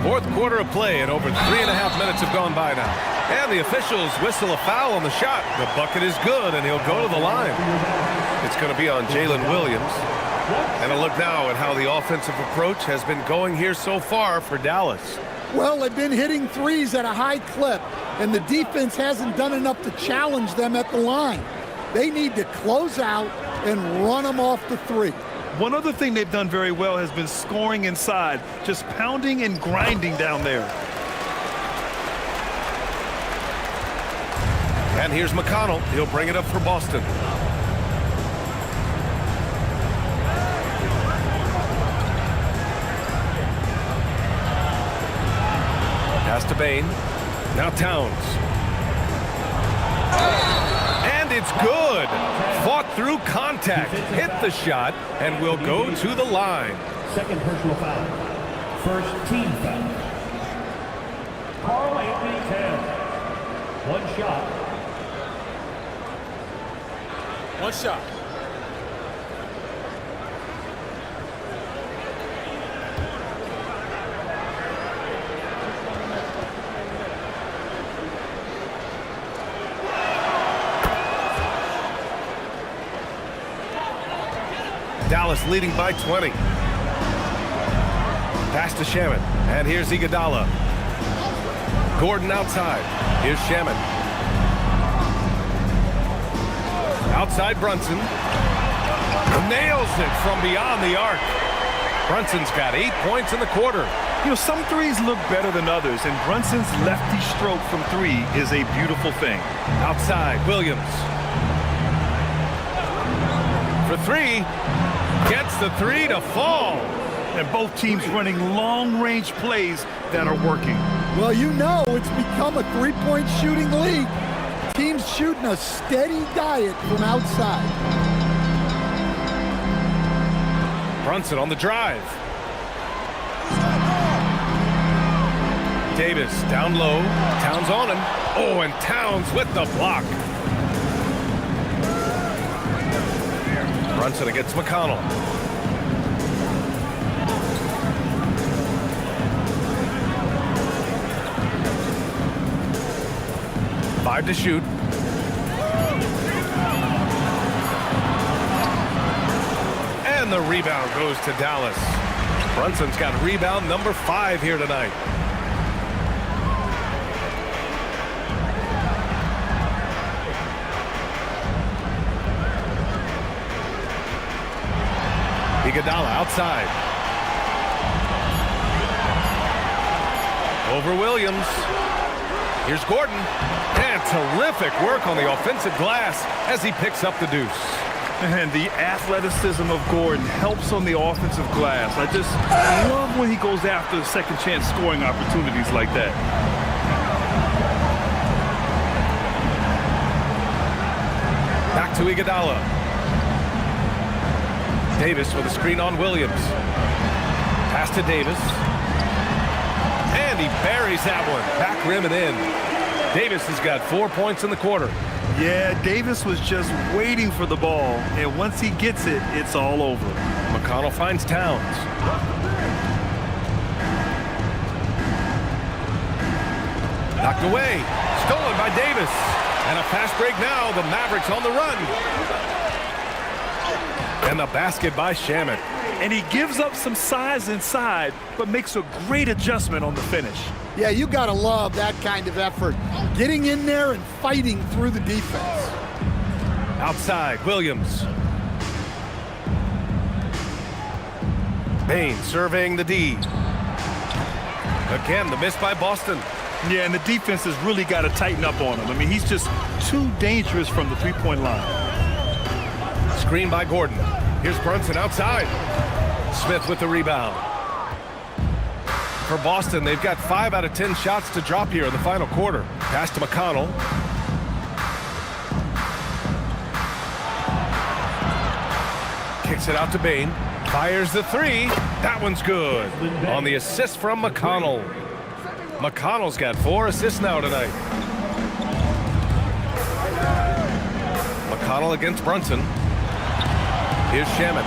Fourth quarter of play, and over 3.5 minutes have gone by now. And the officials whistle a foul on the shot. The bucket is good, and he'll go to the line. It's going to be on Jalen Williams. And a look now at how the offensive approach has been going here so far for Dallas. Well, they've been hitting threes at a high clip, and the defense hasn't done enough to challenge them at the line. They need to close out and run them off the three. One other thing they've done very well has been scoring inside, just pounding and grinding down there. And here's McConnell. He'll bring it up for Boston. Pass to Bain. Now Towns. And it's good. Fought through contact. Hit the shot and will go to the line. Second personal foul. First team foul. Carl Anthony Towns. One shot. One shot. Dallas leading by 20. Pass to Shaman. And here's Iguodala. Gordon outside. Here's Shaman. Outside Brunson. Nails it from beyond the arc. Brunson's got 8 points in the quarter. You know, some threes look better than others, and Brunson's lefty stroke from 3 is a beautiful thing. Outside, Williams. For 3. Gets the 3 to fall. And both teams running long-range plays that are working. Well, you know it's become a three-point shooting league. Teams shooting a steady diet from outside. Brunson on the drive. Davis down low. Towns on him. Oh, and Towns with the block. Brunson against McConnell. Five to shoot. And the rebound goes to Dallas. Brunson's got rebound number 5 here tonight. He Iguodala outside. Over Williams. Here's Gordon. And terrific work on the offensive glass as he picks up the deuce. And the athleticism of Gordon helps on the offensive glass. I just love when he goes after the second chance scoring opportunities like that. Back to Iguodala. Davis with a screen on Williams. Pass to Davis. And he buries that one. Back rim and in. Davis has got 4 points in the quarter. Yeah, Davis was just waiting for the ball, and once he gets it, it's all over. McConnell finds Towns. Knocked away. Stolen by Davis. And a fast break now. The Mavericks on the run. And the basket by Shamet. And he gives up some size inside, but makes a great adjustment on the finish. Yeah, you got to love that kind of effort. Getting in there and fighting through the defense. Outside, Williams. Bain surveying the D. Again, the miss by Boston. Yeah, and the defense has really got to tighten up on him. I mean, he's just too dangerous from the three-point line. Screen by Gordon. Here's Brunson outside. Smith with the rebound. For Boston, they've got 5 out of 10 shots to drop here in the final quarter. Pass to McConnell. Kicks it out to Bain. Fires the three. That one's good. On the assist from McConnell. McConnell's got 4 assists now tonight. McConnell against Brunson. Here's Shamet.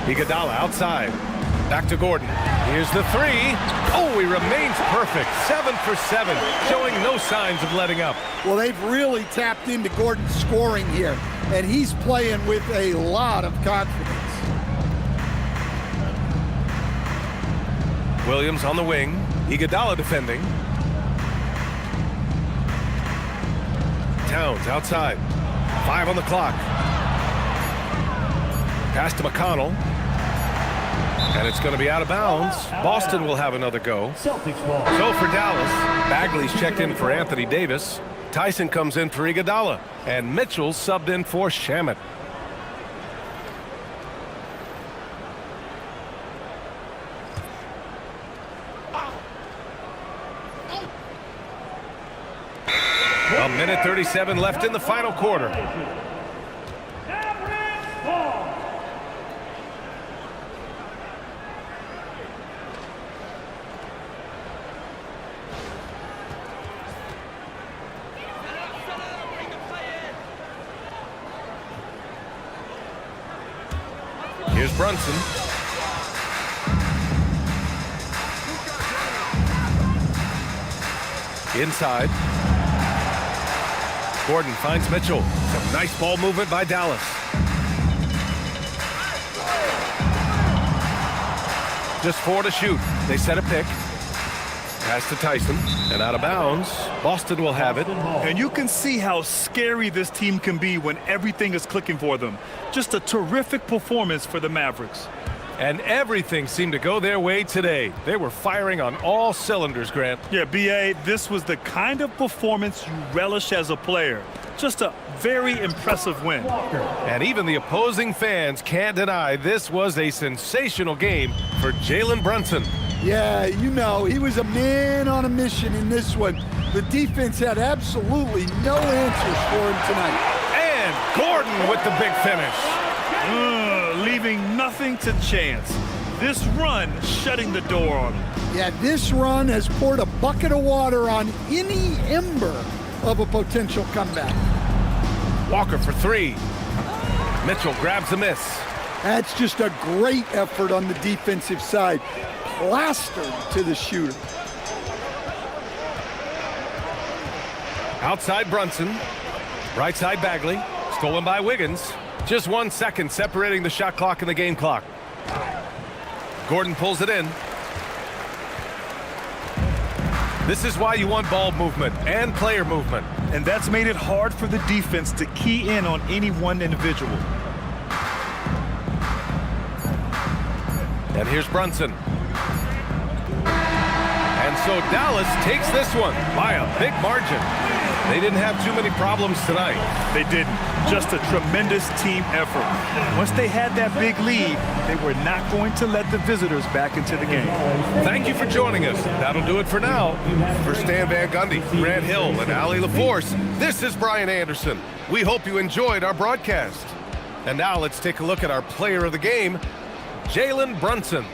Iguodala outside. Back to Gordon. Here's the three. Oh, he remains perfect. 7 for 7, showing no signs of letting up. Well, they've really tapped into Gordon's scoring here, and he's playing with a lot of confidence. Williams on the wing. Iguodala defending. Towns outside. 5 on the clock. Pass to McConnell. And it's going to be out of bounds. Boston will have another go. Celtics ball. So for Dallas, Bagley's checked in for Anthony Davis. Tyson comes in for Iguodala. And Mitchell subbed in for Shamet. A minute 37 left in the final quarter. Mavericks ball. Here's Brunson. Inside. Gordon finds Mitchell. Some nice ball movement by Dallas. Just 4 to shoot. They set a pick. Pass to Tyson. And out of bounds. Boston will have it. And you can see how scary this team can be when everything is clicking for them. Just a terrific performance for the Mavericks. And everything seemed to go their way today. They were firing on all cylinders, Grant. Yeah, B.A., this was the kind of performance you relish as a player. Just a very impressive win. And even the opposing fans can't deny this was a sensational game for Jalen Brunson. Yeah, you know, he was a man on a mission in this one. The defense had absolutely no answers for him tonight. And Gordon with the big finish. Leaving nothing to chance. This run shutting the door on him. Yeah, this run has poured a bucket of water on any ember of a potential comeback. Walker for 3. Mitchell grabs the miss. That's just a great effort on the defensive side. Plastered to the shooter. Outside Brunson. Right side Bagley. Stolen by Wiggins. Just 1 second separating the shot clock and the game clock. Gordon pulls it in. This is why you want ball movement and player movement. And that's made it hard for the defense to key in on any one individual. And here's Brunson. And so Dallas takes this one by a big margin. They didn't have too many problems tonight. They didn't. Just a tremendous team effort. Once they had that big lead, they were not going to let the visitors back into the game. Thank you for joining us. That'll do it for now. For Stan Van Gundy, Grant Hill, and Allie LaForce, this is Brian Anderson. We hope you enjoyed our broadcast. And now let's take a look at our player of the game, Jalen Brunson.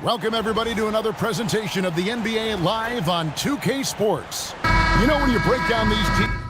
Welcome, everybody, to another presentation of the NBA live on 2K Sports. You know, when you break down these teams...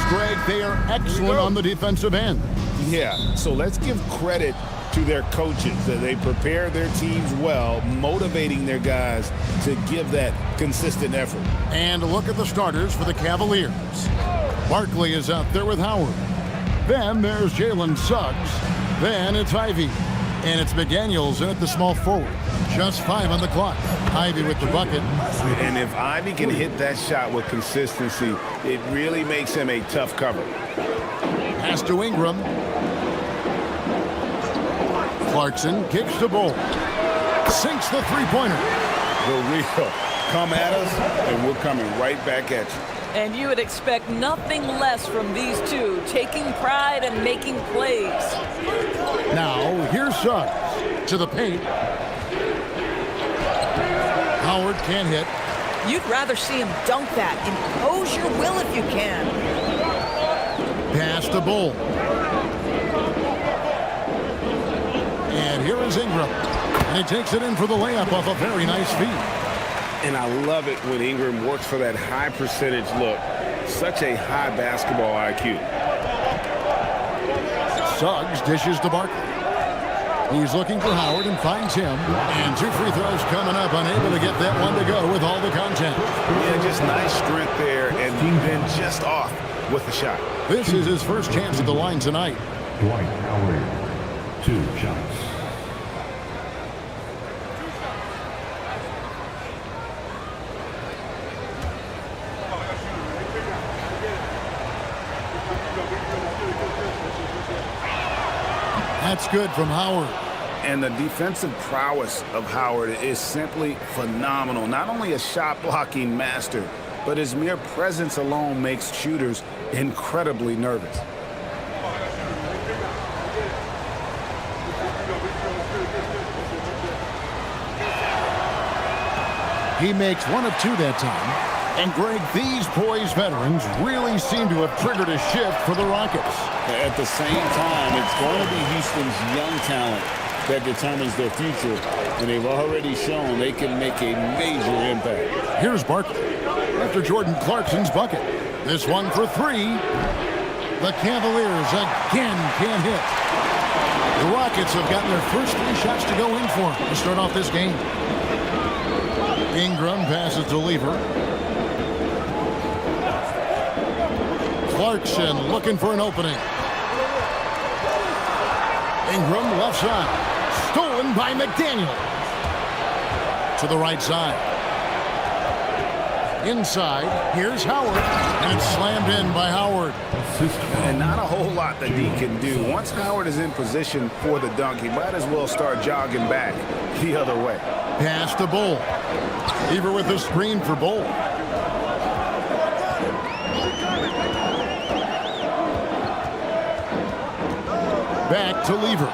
Greg, they are excellent on the defensive end. Yeah, so let's give credit to their coaches that they prepare their teams well, motivating their guys to give that consistent effort. And look at the starters for the Cavaliers. Barkley is out there with Howard. Then there's Jalen Suggs. Then it's Ivy. And it's McDaniels in at the small forward. Just 5 on the clock. Ivy with the bucket. And if Ivy can hit that shot with consistency, it really makes him a tough cover. Pass to Ingram. Clarkson kicks the ball. Sinks the three-pointer. The real. Come at us, and we're coming right back at you. And you would expect nothing less from these two, taking pride and making plays. Now, here's Suggs to the paint. Howard can't hit. You'd rather see him dunk that. Impose your will if you can. Pass to Bull. And here is Ingram. And he takes it in for the layup off a very nice feed. And I love it when Ingram works for that high percentage look. Such a high basketball IQ. Suggs dishes to Barkley. He's looking for Howard and finds him. And 2 free throws coming up, unable to get that one to go with all the contact. Yeah, just nice strength there, and then just off with the shot. This is his first chance at the line tonight. Dwight Howard, 2 shots. That's good from Howard. And the defensive prowess of Howard is simply phenomenal. Not only a shot-blocking master, but his mere presence alone makes shooters incredibly nervous. He makes 1 of 2 that time. And Greg, these poised veterans really seem to have triggered a shift for the Rockets. At the same time, it's going to be Houston's young talent that determines their future, and they've already shown they can make a major impact. Here's Barkley after Jordan Clarkson's bucket. This one for 3. The Cavaliers again can't hit. The Rockets have gotten their first 3 shots to go in for to start off this game. Ingram passes to Lever. Clarkson looking for an opening. Ingram left side. Stolen by McDaniel. To the right side. Inside, here's Howard. And it's slammed in by Howard. And not a whole lot that he can do. Once Howard is in position for the dunk, he might as well start jogging back the other way. Pass to Bull. Lever with the screen for Bull. Back to Lever.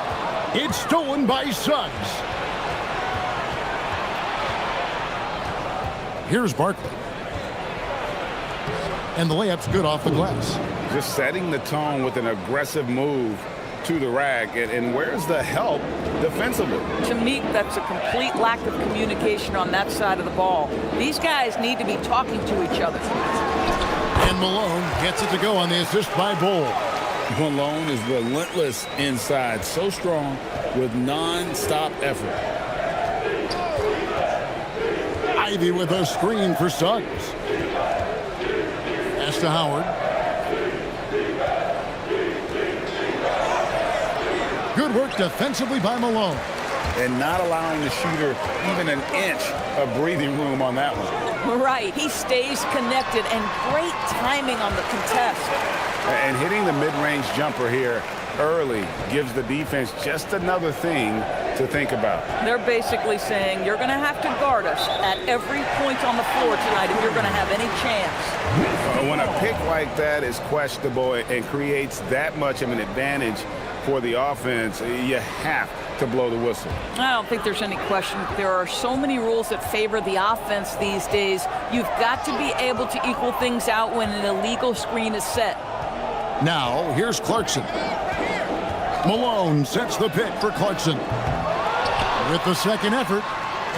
It's stolen by Suggs. Here's Barkley. And the layup's good off the glass. Just setting the tone with an aggressive move to the rack. And where's the help defensively? To me, that's a complete lack of communication on that side of the ball. These guys need to be talking to each other. And Malone gets it to go on the assist by Bull. Malone is relentless inside, so strong with non-stop effort. Ivy with a screen for Suggs. Pass to Howard. Good work defensively by Malone. And not allowing the shooter even an inch of breathing room on that one. Right. He stays connected, and great timing on the contest. And hitting the mid-range jumper here early gives the defense just another thing to think about. They're basically saying you're going to have to guard us at every point on the floor tonight if you're going to have any chance. When a pick like that is questionable and creates that much of an advantage for the offense, you have to blow the whistle. I don't think there's any question. There are so many rules that favor the offense these days. You've got to be able to equal things out when an illegal screen is set. Now, here's Clarkson. Malone sets the pick for Clarkson. With the second effort,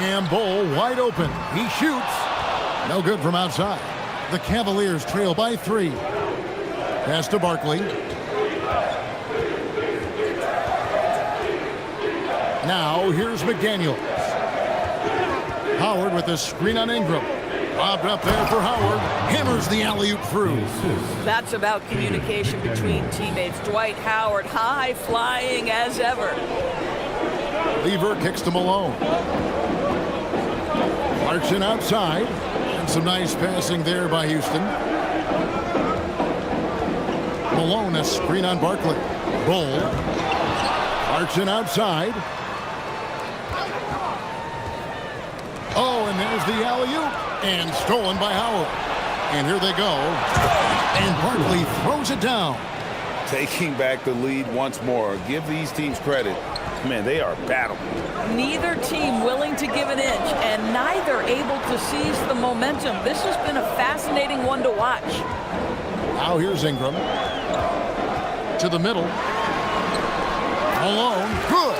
and Bull wide open. He shoots. No good from outside. The Cavaliers trail by 3. Pass to Barkley. Now here's McDaniels. Howard with the screen on Ingram. Lobbed up there for Howard. Hammers the alley-oop through. That's about communication between teammates. Dwight Howard, high flying as ever. Lever kicks to Malone. Clarkson outside. And some nice passing there by Houston. Malone, a screen on Barkley. Bull. Clarkson outside. Oh, and there's the alley-oop. And stolen by Howard. And here they go. And Barkley throws it down. Taking back the lead once more. Give these teams credit. Man, they are battling. Neither team willing to give an inch, and neither able to seize the momentum. This has been a fascinating one to watch. Now here's Ingram. To the middle. Malone. Good.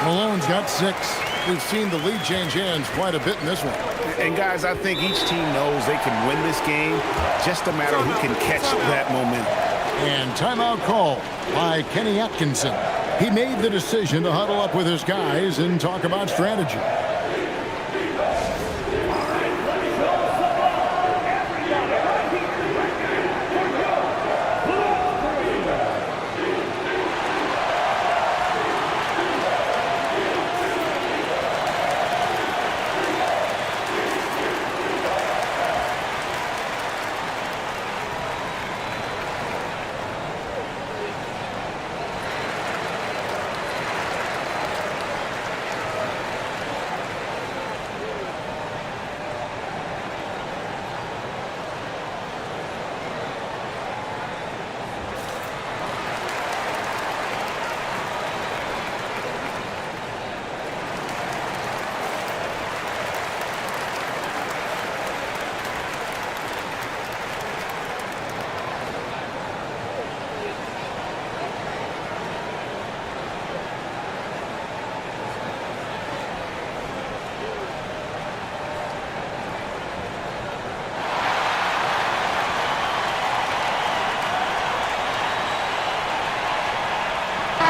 Malone's got 6. We've seen the lead change hands quite a bit in this one. And guys, I think each team knows they can win this game. Just a matter of who can catch that momentum. And timeout call by Kenny Atkinson. He made the decision to huddle up with his guys and talk about strategy.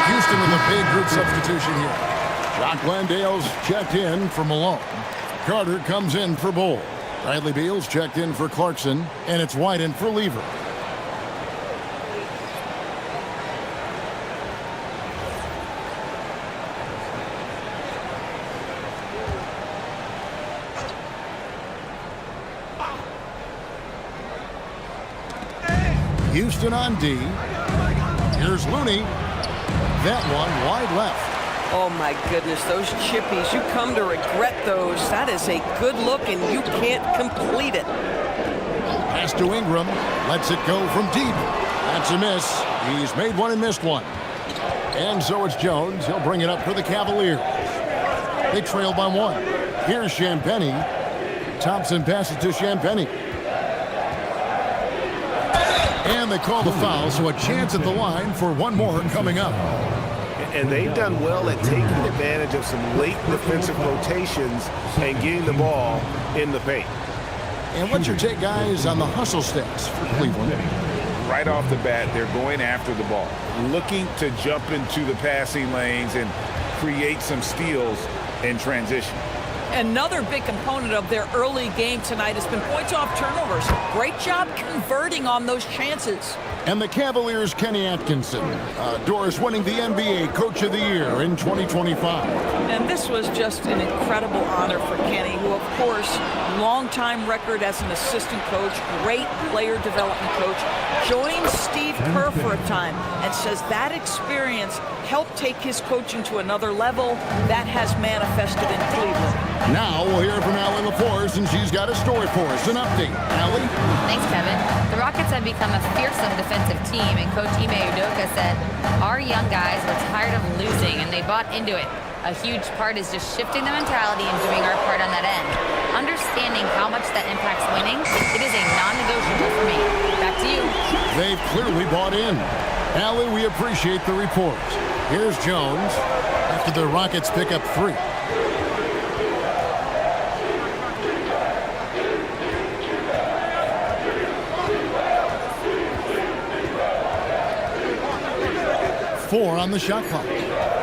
Houston with a big group substitution here. Jock Landale's checked in for Malone. Carter comes in for Bull. Bradley Beal's checked in for Clarkson. And it's White in for Lever. Houston on D. Here's Looney. That one wide left. Oh my goodness, those chippies, you come to regret those. That is a good look and you can't complete it. Pass to Ingram, lets it go from deep. That's a miss. He's made one and missed one. And so it's Jones. He'll bring it up for the Cavaliers. They trail by 1. Here's Champagnie. Thompson passes to Champagnie. And they call the foul, so a chance at the line for one more coming up. And they've done well at taking advantage of some late defensive rotations and getting the ball in the paint. And what's your take, guys, on the hustle stats for Cleveland? Right off the bat, they're going after the ball, looking to jump into the passing lanes and create some steals in transition. Another big component of their early game tonight has been points off turnovers. Great job converting on those chances. And the Cavaliers' Kenny Atkinson. Doris winning the NBA Coach of the Year in 2025. And this was just an incredible honor for Kenny, who, of course, long-time record as an assistant coach, great player development coach, joined Steve Kerr for a time and says that experience helped take his coaching to another level. That has manifested in Cleveland. Now we'll hear from Allie LaForce, and she's got a story for us. An update. Allie? Thanks, Kevin. The Rockets have become a fearsome defensive team, and Coach Ime Udoka said, our young guys were tired of losing, and they bought into it. A huge part is just shifting the mentality and doing our part on that end. Understanding how much that impacts winning, it is a non-negotiable for me. Back to you. They've clearly bought in. Allie, we appreciate the report. Here's Jones after the Rockets pick up 3. Four on the shot clock.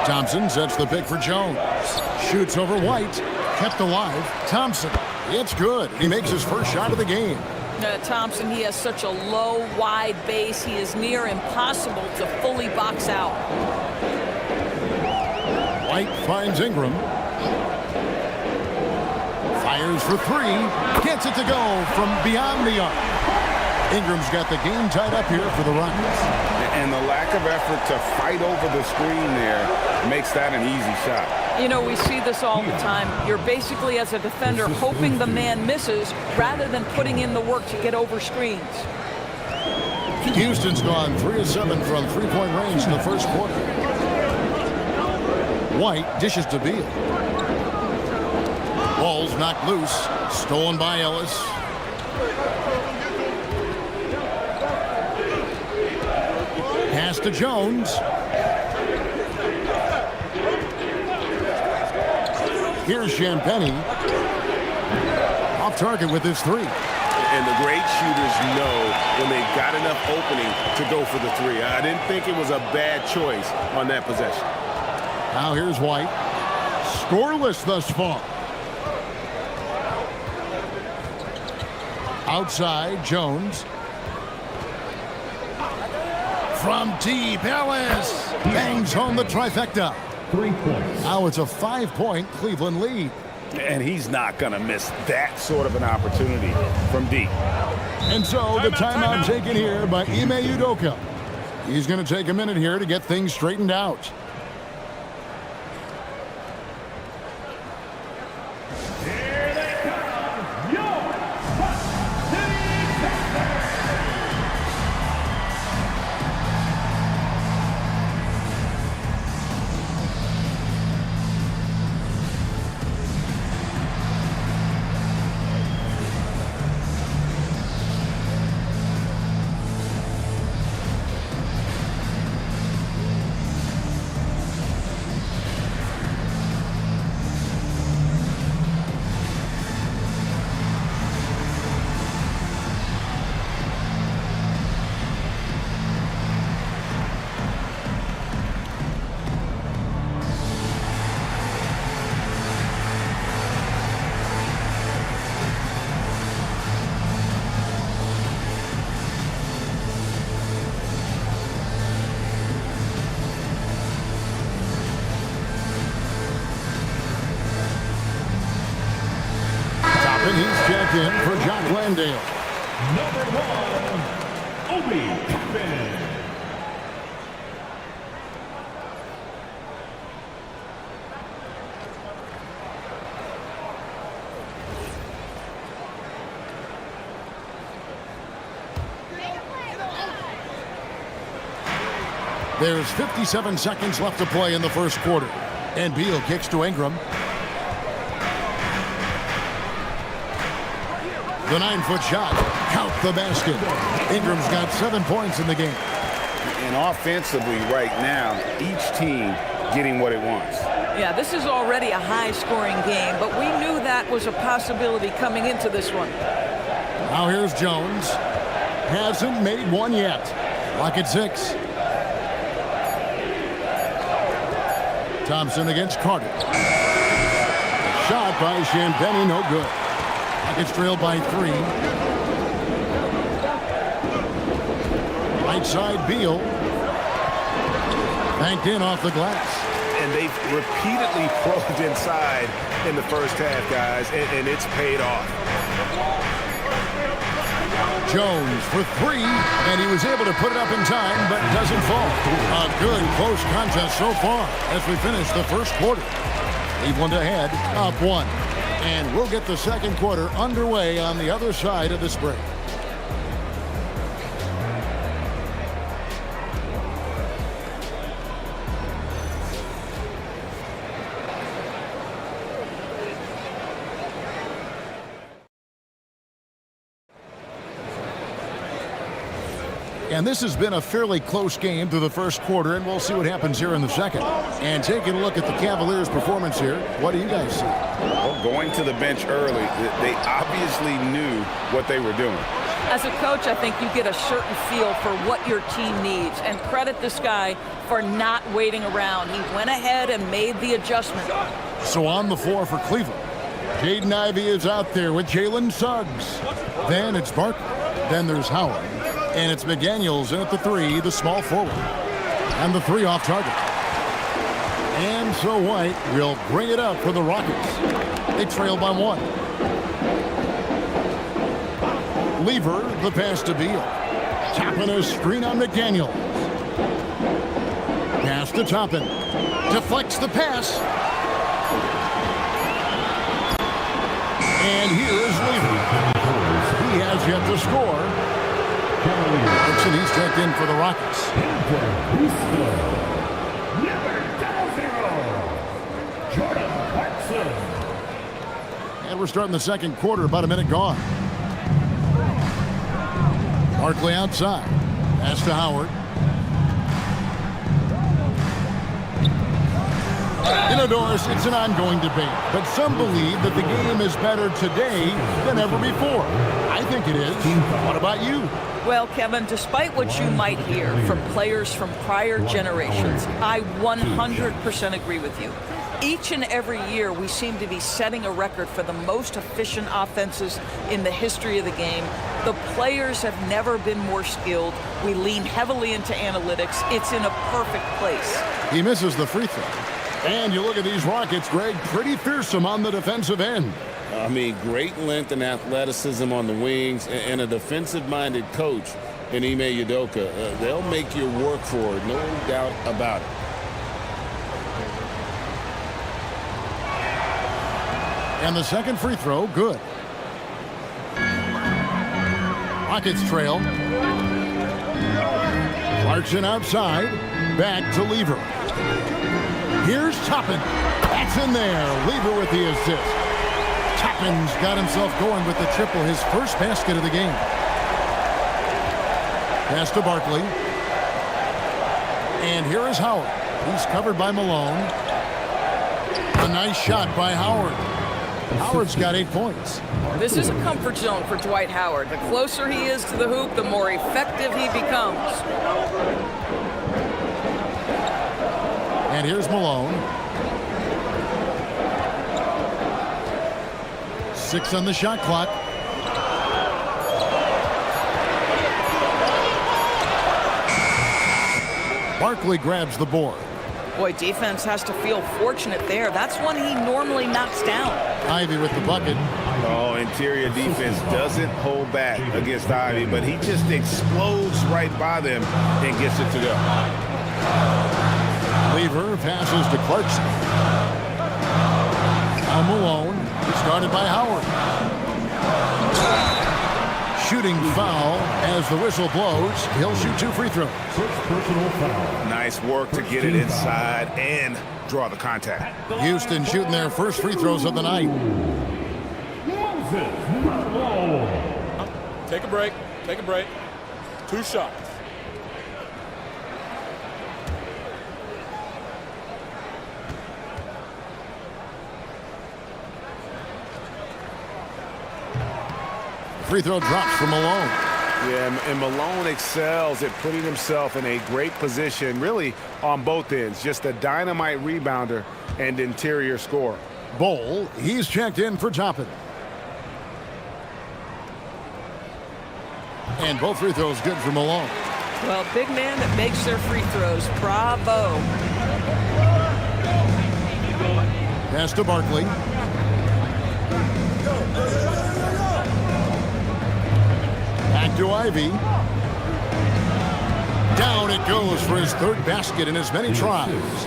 Thompson sets the pick for Jones. Shoots over White. Kept alive. Thompson. It's good. He makes his first shot of the game. Thompson, he has such a low, wide base. He is near impossible to fully box out. White finds Ingram. Fires for three. Gets it to go from beyond the arc. Ingram's got the game tied up here for the Rockets. And the lack of effort to fight over the screen there makes that an easy shot. You know, we see this all the time. You're basically, as a defender, hoping the man misses rather than putting in the work to get over screens. Houston's gone 3 of 7 from three-point range in the first quarter. White dishes to Beal. Ball's knocked loose. Stolen by Ellis. Pass to Jones. Here's Champagnie. Off target with his three. And the great shooters know when they've got enough opening to go for the three. I didn't think it was a bad choice on that possession. Now here's White. Scoreless thus far. Outside, Jones. From deep, Ellis bangs home the trifecta. 3 points. Now it's a 5-point Cleveland lead. And he's not going to miss that sort of an opportunity from deep. And so the timeout taken here by Ime Udoka. He's going to take a minute here to get things straightened out. And he's checked in for Jock Landale. Number 1, Obi Toppin. There's 57 seconds left to play in the first quarter. And Beal kicks to Ingram. The 9-foot shot. Count the basket. Ingram's got 7 points in the game. And offensively right now, each team getting what it wants. Yeah, this is already a high-scoring game, but we knew that was a possibility coming into this one. Now here's Jones. Hasn't made one yet. Clock at 6. Thompson against Carter. Shot by Champagnie, no good. Rockets trailed by 3. Right side, Beal. Banked in off the glass. And they've repeatedly probed inside in the first half, guys, and it's paid off. Jones for 3, and he was able to put it up in time, but doesn't fall. A good close contest so far as we finish the first quarter. Cleveland ahead, up 1. And we'll get the second quarter underway on the other side of this break. And this has been a fairly close game through the first quarter, and we'll see what happens here in the second. And taking a look at the Cavaliers' performance here, what do you guys see? Well, going to the bench early, they obviously knew what they were doing. As a coach, I think you get a certain feel for what your team needs, and credit this guy for not waiting around. He went ahead and made the adjustment. So on the floor for Cleveland, Jaden Ivey is out there with Jalen Suggs. Then it's Barkley. Then there's Howard. And it's McDaniels in at the 3, the small forward. And the 3 off target. And so White will bring it up for the Rockets. They trail by 1. Lever, the pass to Beal. Toppin a screen on McDaniels. Pass to Toppin. Deflects the pass. And here is Lever. He has yet to score. And he's checked in for the Rockets. And we're starting the second quarter, about a minute gone. Barkley outside. Pass to Howard. Indoors, it's an ongoing debate, but some believe that the game is better today than ever before. I think it is. What about you? Well, Kevin, despite what you might hear from players from prior generations, I 100% agree with you. Each and every year, we seem to be setting a record for the most efficient offenses in the history of the game. The players have never been more skilled. We lean heavily into analytics. It's in a perfect place. He misses the free throw. And you look at these Rockets, Greg, pretty fearsome on the defensive end. I mean, great length and athleticism on the wings, and a defensive-minded coach in Ime Udoka. They'll make you work for it, no doubt about it. And the second free throw, good. Rockets trail. Clarkson outside. Back to Lever. Here's Toppin. That's in there. Lever with the assist. Toppin's got himself going with the triple, his first basket of the game. Pass to Barkley. And here is Howard. He's covered by Malone. A nice shot by Howard. Howard's got 8 points. This is a comfort zone for Dwight Howard. The closer he is to the hoop, the more effective he becomes. And here's Malone. 6 on the shot clock. Barkley grabs the board. Boy, defense has to feel fortunate there. That's one he normally knocks down. Ivy with the bucket. Oh, interior defense doesn't hold back against Ivy, but he just explodes right by them and gets it to go. Lever passes to Clarkson. Now Malone, started by Howard. Shooting foul as the whistle blows. He'll shoot 2 free throws. First personal foul. Nice work to get it inside and draw the contact. Houston shooting their first free throws of the night. Take a break. Take a break. 2 shots. Free throw drops for Malone. Yeah, and Malone excels at putting himself in a great position, really on both ends. Just a dynamite rebounder and interior scorer. Bowl, he's checked in for Toppin. And both free throws good for Malone. Well, big man that makes their free throws. Bravo. Pass to Barkley. Back to Ivy. Down it goes for his 3rd basket in as many tries.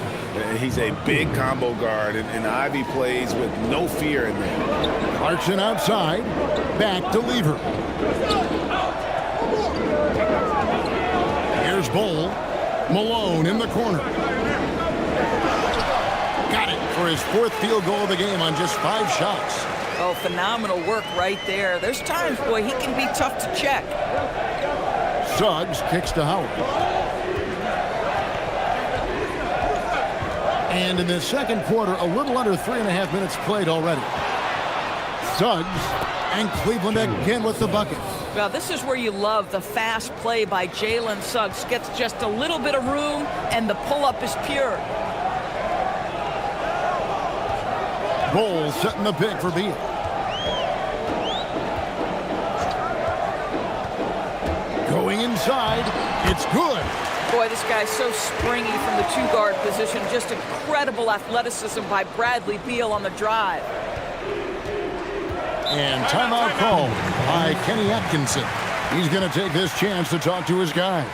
He's a big combo guard, and Ivy plays with no fear in there. Clarkson outside. Back to Lever. Here's Bowl. Malone in the corner. Got it for his 4th field goal of the game on just 5 shots. Oh, phenomenal work right there. There's times, boy, he can be tough to check. Suggs kicks to Howard. And in the second quarter, a little under 3.5 minutes played already. Suggs And Cleveland again with the bucket. Well, this is where you love the fast play by Jalen Suggs. Gets just a little bit of room, and the pull-up is pure. Bowles setting the pick for Beal. Going inside. It's good. Boy, this guy's so springy from the two-guard position. Just incredible athleticism by Bradley Beal on the drive. And timeout called by Kenny Atkinson. He's going to take this chance to talk to his guys.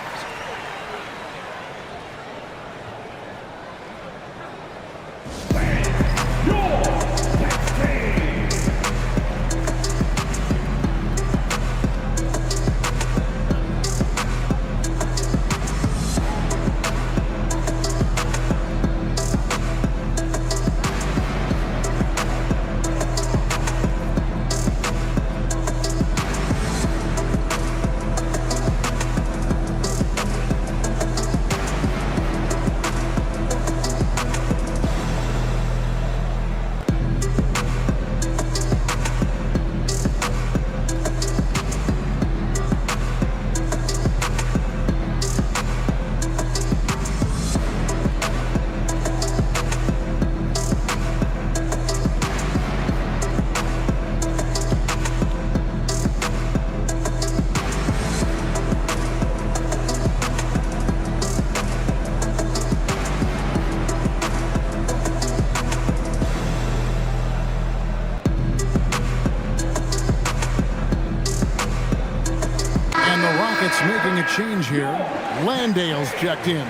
Making a change here. Landale's checked in.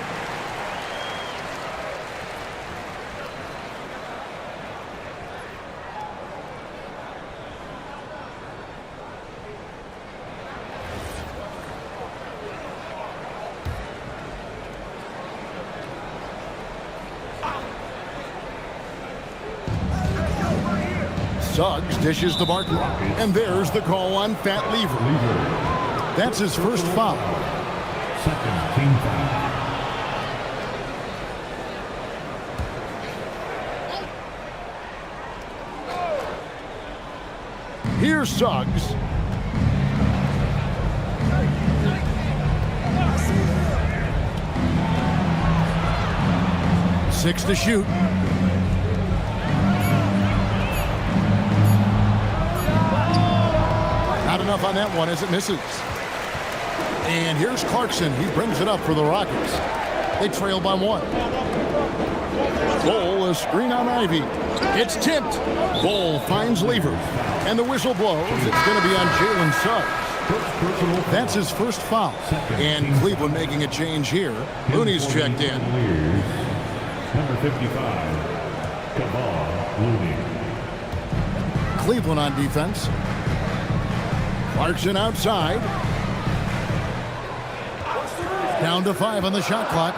Suggs dishes to Barkley. And there's the call on Fat Lever. That's his first foul. Second team foul. Here's Suggs. Six to shoot. Not enough on that one as it misses. And here's Clarkson. He brings it up for the Rockets. They trail by one. Bol, a screen on Ivy. It's tipped. Bol finds Lever. And the whistle blows. It's going to be on Jalen Suggs. That's his first foul. And Cleveland making a change here. Looney's checked in. Number 55, Kevon Looney. Cleveland on defense. Clarkson outside. Down to 5 on the shot clock.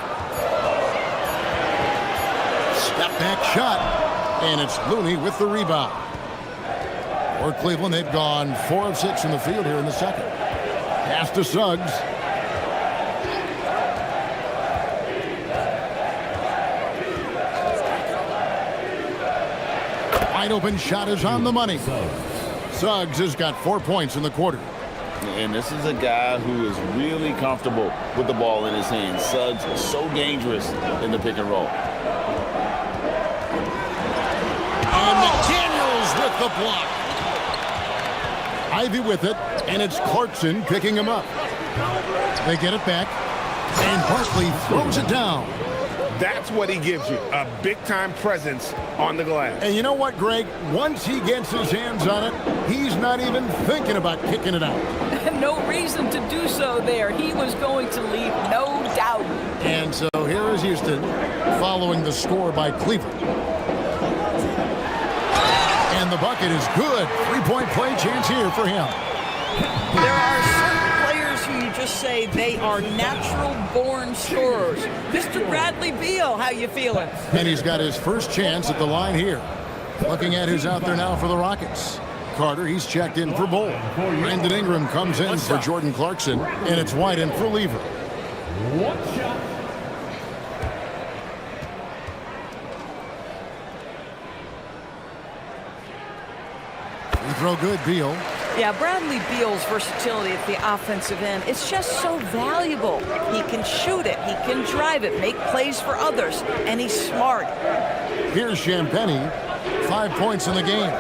Step back shot. And it's Looney with the rebound. For Cleveland, they've gone 4 of 6 from the field here in the second. Pass to Suggs. Wide open shot is on the money. Suggs has got 4 points in the quarter. And this is a guy who is really comfortable with the ball in his hands. Suggs is so dangerous in the pick and roll. And McDaniels with the block. Ivy with it, and it's Clarkson picking him up. They get it back, and Barkley throws it down. That's what he gives you, a big-time presence on the glass. And you know what, Greg? Once he gets his hands on it, he's not even thinking about kicking it out. No reason to do so there. He was going to leave, no doubt. And so here is Houston following the score by Cleveland. And the bucket is good. 3-point play chance here for him. There are certain players who you just say they are natural-born scorers. Mr. Bradley Beal, how you feeling? And he's got his first chance at the line here. Looking at who's out there now for the Rockets. Carter, he's checked in for Bol. Brandon Ingram comes in for Jordan Clarkson. And it's White in for Lever. One shot. Free throw good, Beal. Yeah, Bradley Beal's versatility at the offensive end, it's just so valuable. He can shoot it, he can drive it, make plays for others, and he's smart. Here's Champagny, 5 points in the game.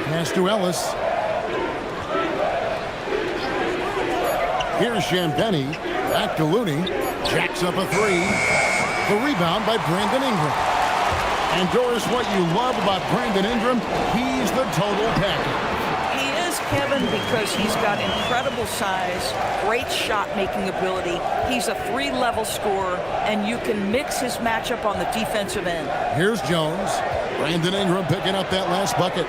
Pass to Ellis. Here's Champagny, back to Looney, jacks up a three. The rebound by Brandon Ingram. And Doris, what you love about Brandon Ingram, he's the total package. He is, Kevin, because he's got incredible size, great shot-making ability. He's a 3-level scorer, and you can mix his matchup on the defensive end. Here's Jones. Brandon Ingram picking up that last bucket.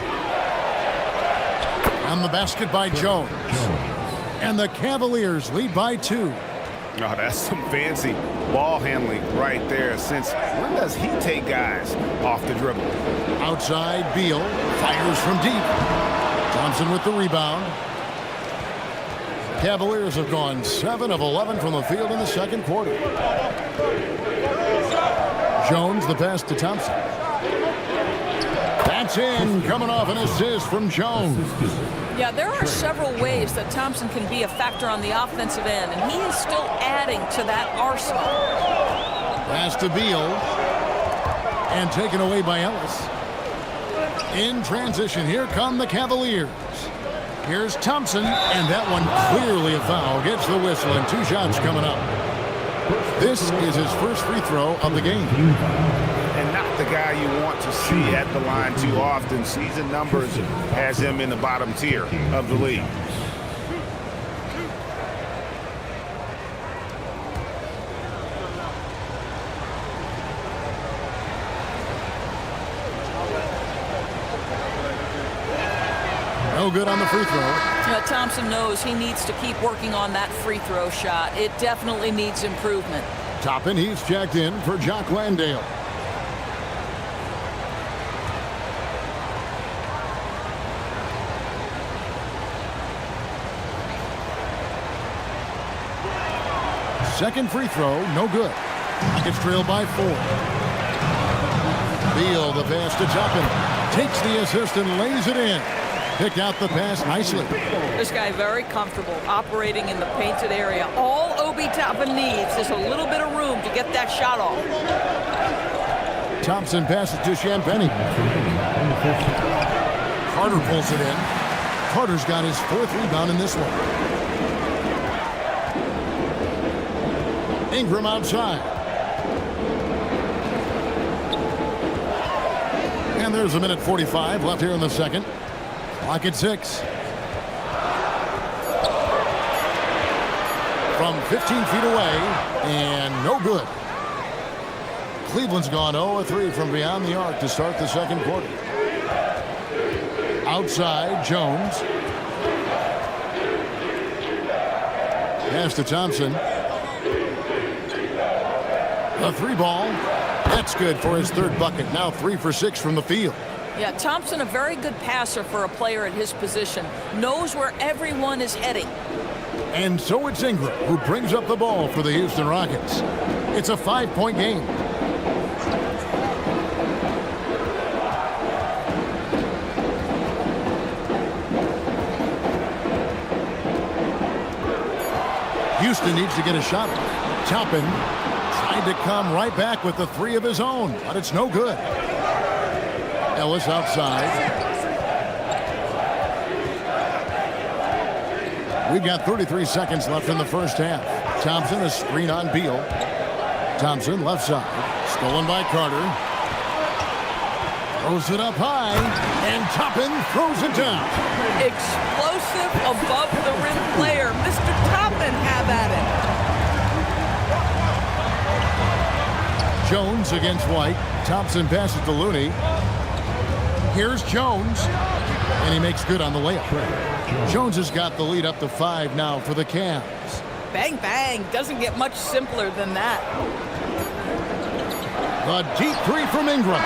On the basket by Jones. And the Cavaliers lead by 2. Oh, that's some fancy ball handling right there. Since when does he take guys off the dribble? Outside, Beal fires from deep. Thompson with the rebound. Cavaliers have gone 7 of 11 from the field in the second quarter. Jones, the pass to Thompson. That's in, coming off an assist from Jones. Yeah, there are several ways that Thompson can be a factor on the offensive end, and he is still adding to that arsenal. Pass to Beal. And taken away by Ellis. In transition, here come the Cavaliers. Here's Thompson, and that one clearly a foul. Gets the whistle, and 2 shots coming up. This is his first free throw of the game. And not the guy you want to see at the line too often. Season numbers has him in the bottom tier of the league. No good on the free throw. Thompson knows he needs to keep working on that free throw shot. It definitely needs improvement. Toppin, he's checked in for Jock Landale. Second free throw, no good. It's trailed by 4. Beal, the pass to Toppin. Takes the assist and lays it in. Picked out the pass nicely. This guy very comfortable operating in the painted area. All Obi Toppin needs is a little bit of room to get that shot off. Thompson passes to Champagny. Carter pulls it in. Carter's got his 4th rebound in this one. Ingram outside. And there's a minute 45 left here in the second. Clock at 6. From 15 feet away, and no good. Cleveland's gone 0-3 from beyond the arc to start the second quarter. Outside, Jones. Pass to Thompson. A 3-ball. That's good for his 3rd bucket. Now 3 for 6 from the field. Yeah, Thompson, a very good passer for a player at his position. Knows where everyone is heading. And so it's Ingram who brings up the ball for the Houston Rockets. It's a 5-point game. Houston needs to get a shot. Toppin tried to come right back with the 3 of his own, but it's no good. Ellis outside. We've got 33 seconds left in the first half. Thompson, a screen on Beal. Thompson, left side. Stolen by Carter. Throws it up high, and Toppin throws it down. Explosive above the rim player. Mr. Toppin, have at it. Jones against White. Thompson passes to Looney. Here's Jones, and he makes good on the layup. Jones has got the lead up to 5 now for the Cavs. Bang, bang. Doesn't get much simpler than that. The deep 3 from Ingram.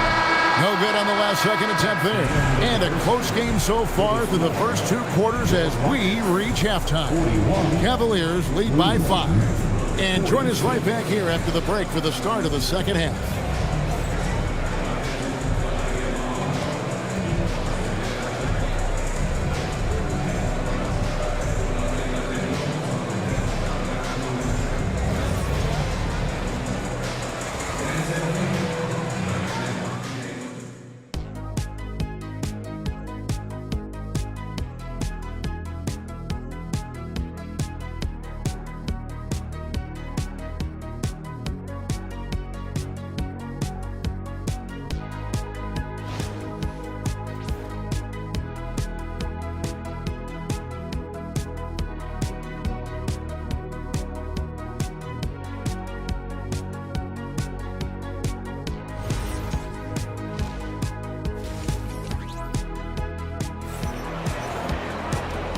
No good on the last second attempt there. And a close game so far through the first 2 quarters as we reach halftime. Cavaliers lead by 5. And join us right back here after the break for the start of the second half.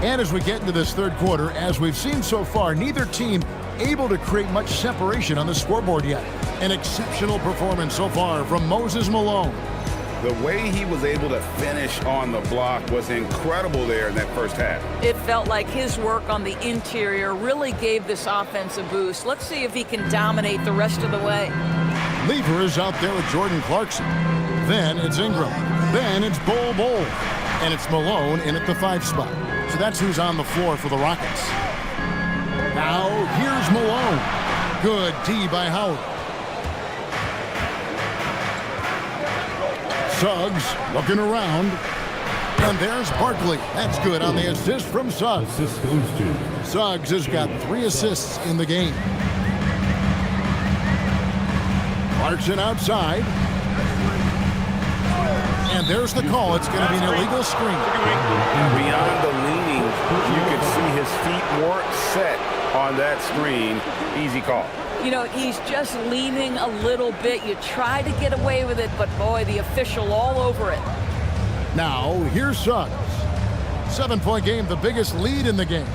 And as we get into this third quarter, as we've seen so far, neither team able to create much separation on the scoreboard yet. An exceptional performance so far from Moses Malone. The way he was able to finish on the block was incredible there in that first half. It felt like his work on the interior really gave this offense a boost. Let's see if he can dominate the rest of the way. Lever is out there with Jordan Clarkson. Then it's Ingram. Then it's Bol. And it's Malone in at the 5 spot. So that's who's on the floor for the Rockets. Now here's Malone. Good D by Howard. Suggs looking around. And there's Barkley. That's good on the assist from Suggs. Suggs has got 3 assists in the game. Clarkson outside. And there's the call. It's going to be an illegal screen. Beyond the leaning, you could see his feet weren't set on that screen. Easy call. You know, he's just leaning a little bit. You try to get away with it, but boy, the official all over it. Now, here's Suggs. 7-point game, the biggest lead in the game.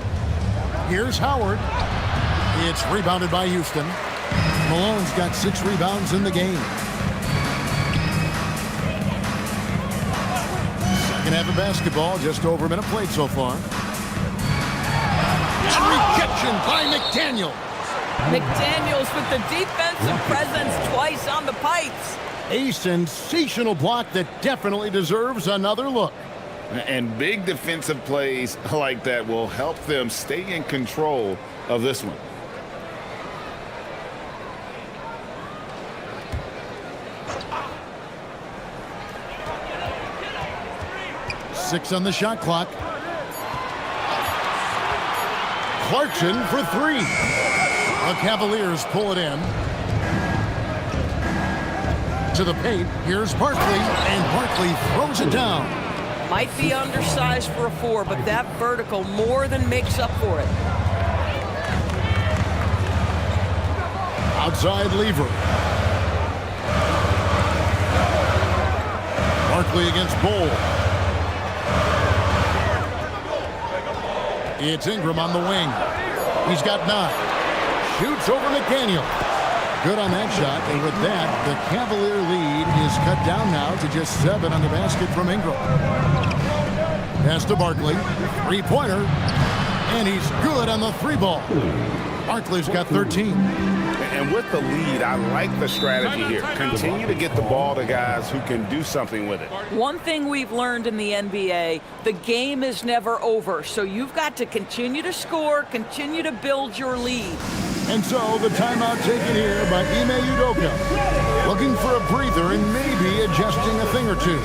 Here's Howard. It's rebounded by Houston. Malone's got 6 rebounds in the game. Second half of basketball, just over a minute played so far. And rejection by McDaniel. McDaniels with the defensive presence twice on the pipes. A sensational block that definitely deserves another look. And big defensive plays like that will help them stay in control of this one. Six on the shot clock. Clarkson for 3. The Cavaliers pull it in. To the paint, here's Barkley, and Barkley throws it down. Might be undersized for a 4, but that vertical more than makes up for it. Outside Lever. Barkley against Bol. It's Ingram on the wing. He's got 9. Shoots over McDaniel. Good on that shot, and with that, the Cavalier lead is cut down now to just 7 on the basket from Ingram. Pass to Barkley. 3-pointer. And he's good on the 3-ball. Barkley's got 13. And with the lead, I like the strategy here. Continue to get the ball to guys who can do something with it. One thing we've learned in the NBA, the game is never over. So you've got to continue to score, continue to build your lead. And so the timeout taken here by Ime Udoka. Looking for a breather and maybe adjusting a thing or two.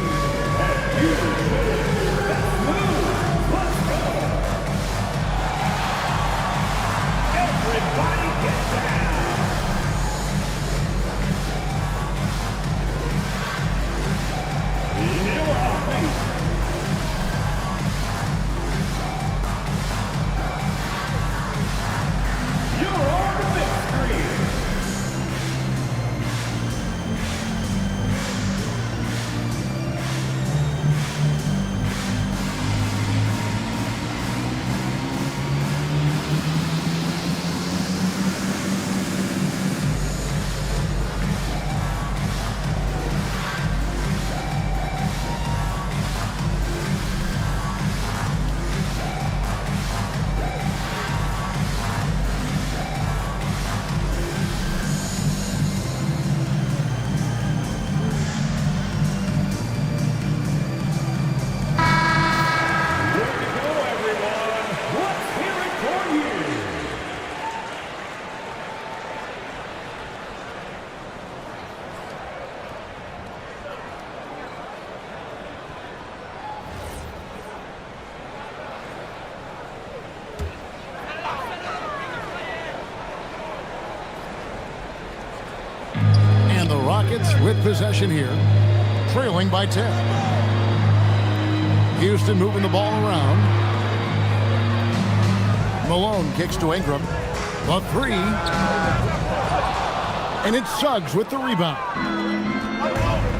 Rockets with possession here, trailing by 10. Houston moving the ball around. Malone kicks to Ingram. The 3. And it's Suggs with the rebound.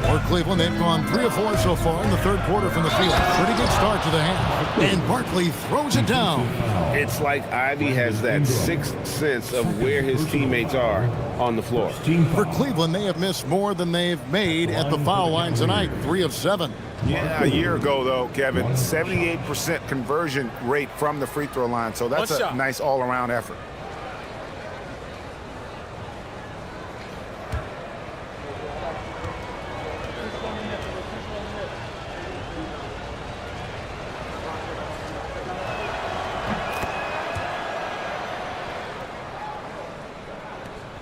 For Cleveland, they've gone 3 of 4 so far in the third quarter from the field. Pretty good start to the half. And Barkley throws it down. It's like Ivy has that sixth sense of where his teammates are on the floor. For Cleveland, they have missed more than they've made at the foul line tonight, 3 of 7. Yeah, a year ago, though, Kevin, 78% conversion rate from the free throw line. So that's a nice all-around effort.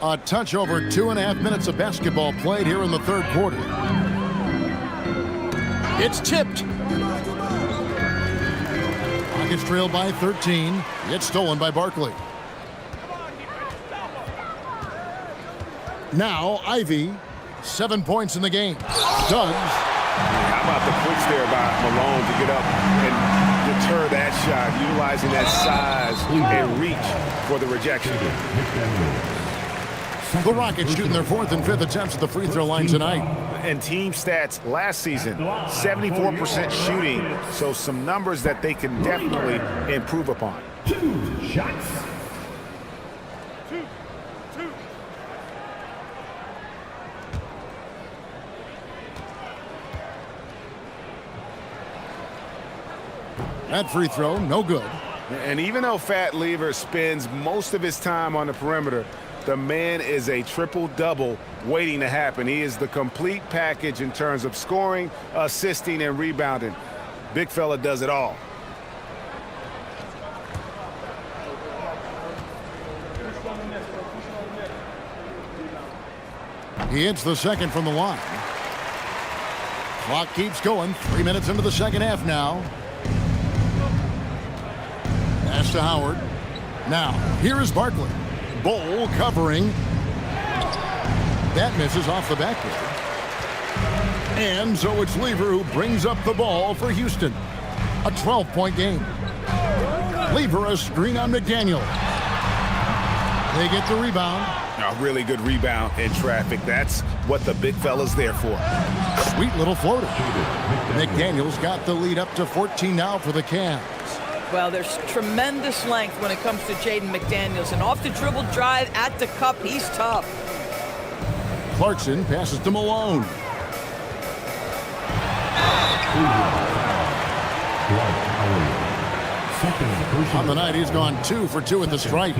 A touch over 2.5 minutes of basketball played here in the third quarter. It's tipped. Rockets trail by 13. It's stolen by Barkley. Now Ivy, 7 points in the game. Suggs. How about the quick there by Malone to get up and deter that shot, utilizing that size and reach for the rejection. The Rockets shooting their 4th and 5th attempts at the free throw line tonight. And team stats last season, 74% shooting, so some numbers that they can definitely improve upon. 2 shots. That free throw, no good. And even though Fat Lever spends most of his time on the perimeter, the man is a triple-double waiting to happen. He is the complete package in terms of scoring, assisting, and rebounding. Big fella does it all. He hits the second from the line. Clock keeps going. 3 minutes into the second half now. Pass to Howard. Now, here is Barkley. Bull covering. That misses off the backboard. And so it's Lever who brings up the ball for Houston. A 12-point game. Lever a screen on McDaniel. They get the rebound. A really good rebound in traffic. That's what the big fella's there for. Sweet little floater. McDaniel's got the lead up to 14 now for the Cavs. Well, there's tremendous length when it comes to Jaden McDaniels. And off the dribble drive at the cup, he's tough. Clarkson passes to Malone. On the night, he's gone 2 for 2 at the stripe.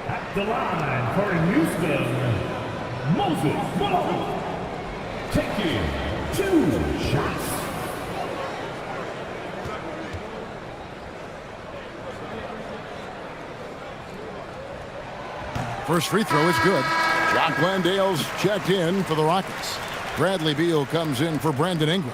At the line for Houston, Moses Malone. Taking 2 shots. First free throw is good. Jock Landale's checked in for the Rockets. Bradley Beal comes in for Brandon Ingram.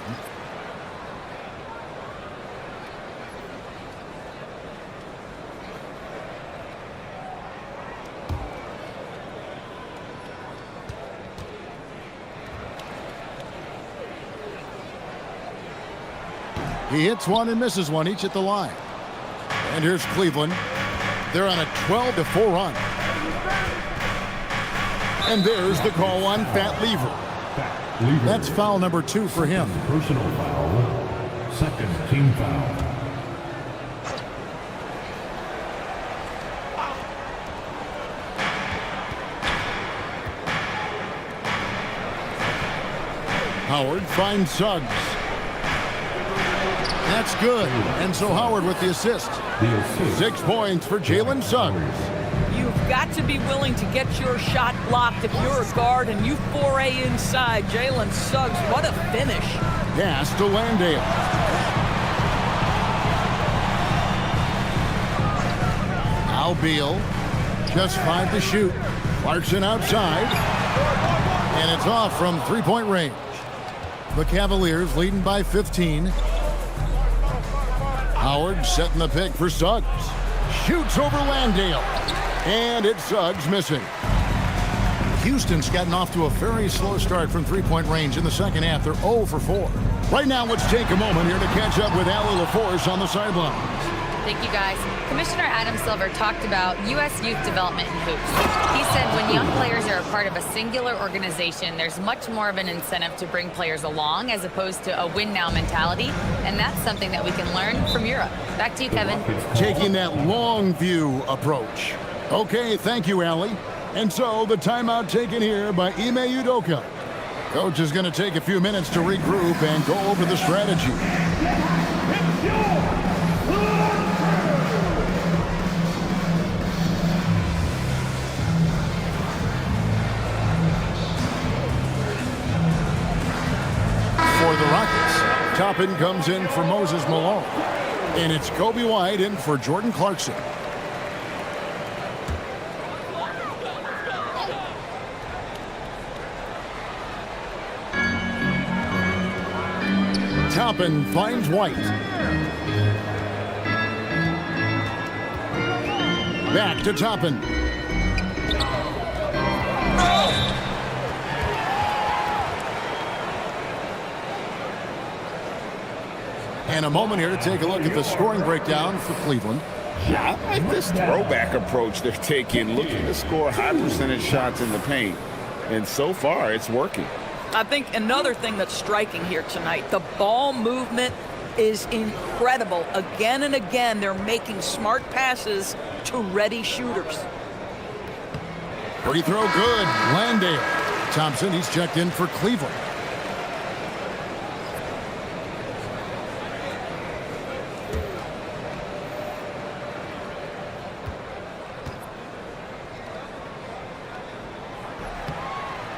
He hits one and misses one, each at the line. And here's Cleveland. They're on a 12-4 run. And there's the call on Fat Lever. That's foul number 2 for him. Personal foul. Second team foul. Howard finds Suggs. That's good. And so Howard with the assist. 6 points for Jalen Suggs. You've got to be willing to get your shot blocked if you're a guard and you foray inside. Jalen Suggs, what a finish. Pass to Landale. Al Beal, just 5 to shoot. Clarkson outside. And it's off from 3-point range. The Cavaliers leading by 15. Howard setting the pick for Suggs. Shoots over Landale. And it's Suggs missing. Houston's gotten off to a very slow start from 3-point range in the second half. They're 0 for 4. Right now, let's take a moment here to catch up with Allie LaForce on the sidelines. Thank you, guys. Commissioner Adam Silver talked about U.S. youth development in hoops. He said when young players are a part of a singular organization, there's much more of an incentive to bring players along as opposed to a win-now mentality, and that's something that we can learn from Europe. Back to you, Kevin. Taking that long view approach. Okay, thank you, Allie. And so the timeout taken here by Ime Udoka. Coach is going to take a few minutes to regroup and go over the strategy. For the Rockets, Toppin comes in for Moses Malone. And it's Kobe White in for Jordan Clarkson. Toppin finds White. Back to Toppin. And a moment here to take a look at the scoring breakdown for Cleveland. Yeah, I like this throwback approach they're taking, looking to score high percentage shots in the paint. And so far, it's working. I think another thing that's striking here tonight, the ball movement is incredible. Again and again, they're making smart passes to ready shooters. Free throw good. Landale. Thompson, he's checked in for Cleveland.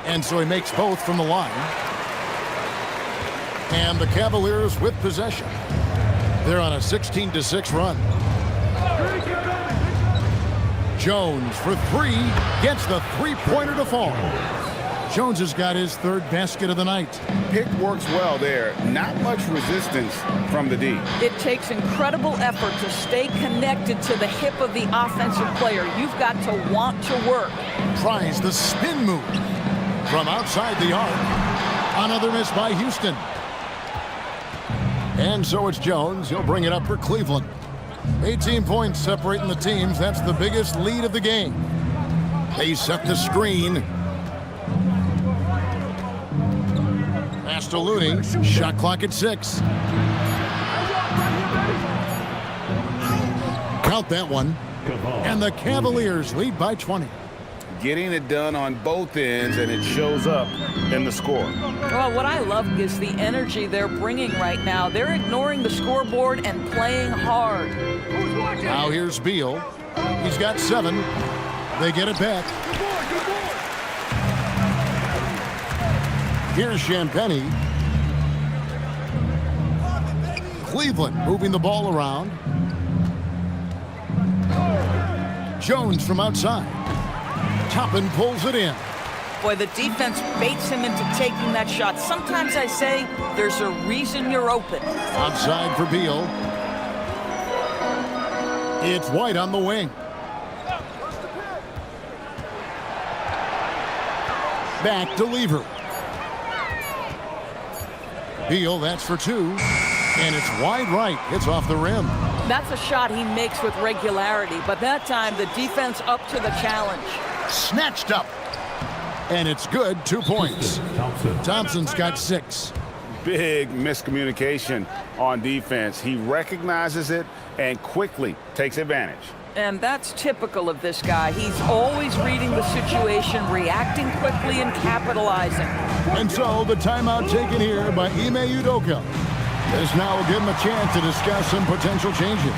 And so he makes both from the line. And the Cavaliers with possession. They're on a 16-6 run. Jones for three. Gets the three-pointer to fall. Jones has got his third basket of the night. Pick works well there. Not much resistance from the D. It takes incredible effort to stay connected to the hip of the offensive player. You've got to want to work. Tries the spin move. From outside the arc. Another miss by Houston. And so it's Jones. He'll bring it up for Cleveland. 18 points separating the teams. That's the biggest lead of the game. They set the screen. Pass to Looney. Shot clock at 6. Count that one. And the Cavaliers lead by 20. Getting it done on both ends, and it shows up in the score. Well, what I love is the energy they're bringing right now. They're ignoring the scoreboard and playing hard. Now here's Beal. He's got 7. They get it back. Here's Champagny. Cleveland moving the ball around. Jones from outside. Toppin pulls it in. Boy, the defense baits him into taking that shot. Sometimes I say there's a reason you're open. Outside for Beal. It's White on the wing. Back to Lever. Beal, that's for 2. And it's wide right. It's off the rim. That's a shot he makes with regularity, but that time the defense up to the challenge. Snatched up. And it's good. 2 points. Thompson's got 6. Big miscommunication on defense. He recognizes it and quickly takes advantage. And that's typical of this guy. He's always reading the situation, reacting quickly, and capitalizing. And so the timeout taken here by Ime Udoka. This now will give him a chance to discuss some potential changes.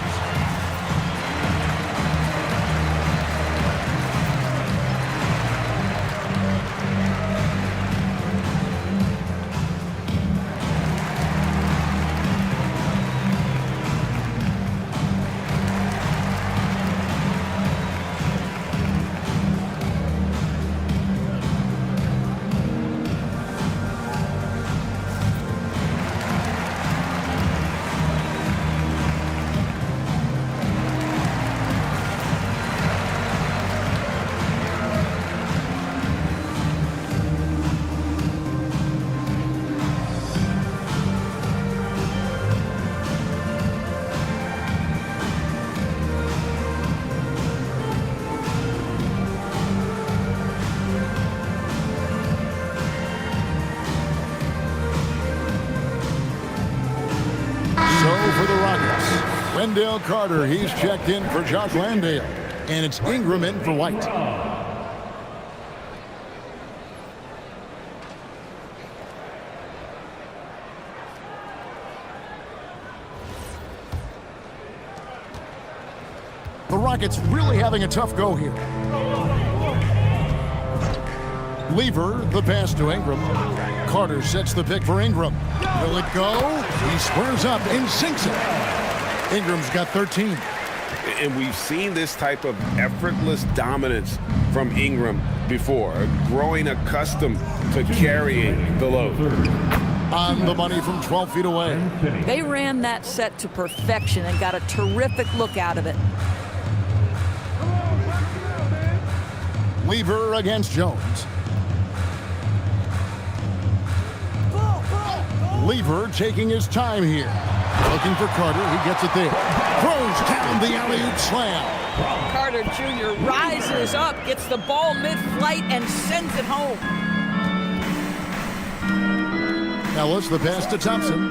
Wendell Carter, he's checked in for Jock Landale. And it's Ingram in for White. The Rockets really having a tough go here. Lever, the pass to Ingram. Carter sets the pick for Ingram. Will it go? He squares up and sinks it. Ingram's got 13. And we've seen this type of effortless dominance from Ingram before, growing accustomed to carrying the load. On the money from 12 feet away. They ran that set to perfection and got a terrific look out of it. Lever against Jones. Lever taking his time here. Looking for Carter. He gets it there. Throws down the alley-oop slam. Carter Jr. rises up, gets the ball mid-flight, and sends it home. Ellis, the pass to Thompson.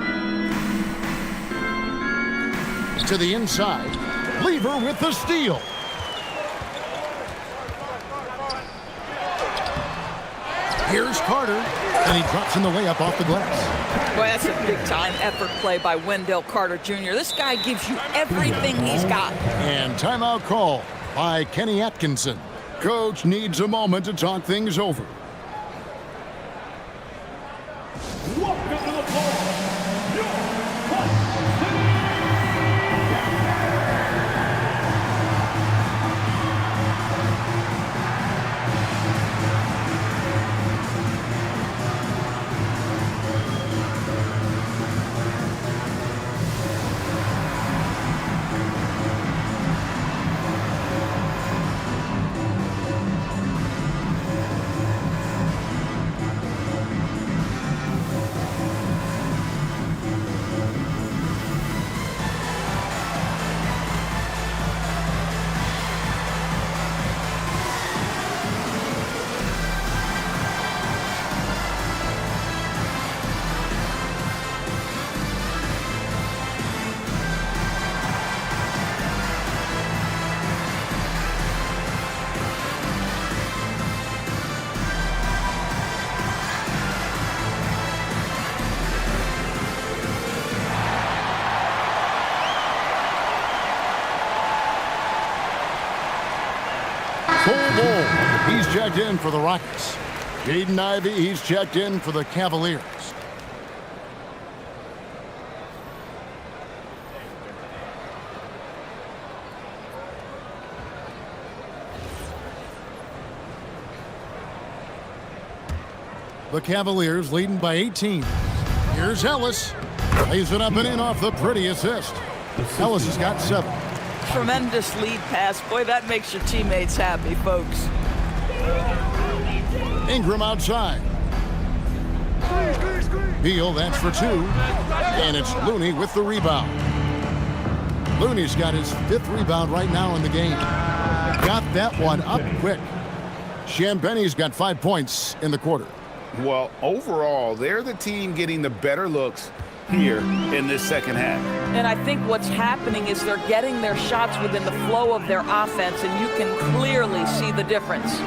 To the inside. Lever with the steal. Here's Carter, and he drops in the layup off the glass. Boy, that's a big-time effort play by Wendell Carter Jr. This guy gives you everything he's got. And timeout call by Kenny Atkinson. Coach needs a moment to talk things over. Welcome to the ball, your He's checked in for the Rockets. Jaden Ivey, he's checked in for the Cavaliers. The Cavaliers leading by 18. Here's Ellis. Lays it up and in off the pretty assist. Ellis has got 7. Tremendous lead pass. Boy, that makes your teammates happy, folks. Ingram outside. Beal, that's for 2. And it's Looney with the rebound. Looney's got his 5th rebound right now in the game. Got that one up quick. Champagne's got 5 points in the quarter. Well, overall, they're the team getting the better looks here in this second half. And I think what's happening is they're getting their shots within the flow of their offense, and you can clearly see the difference.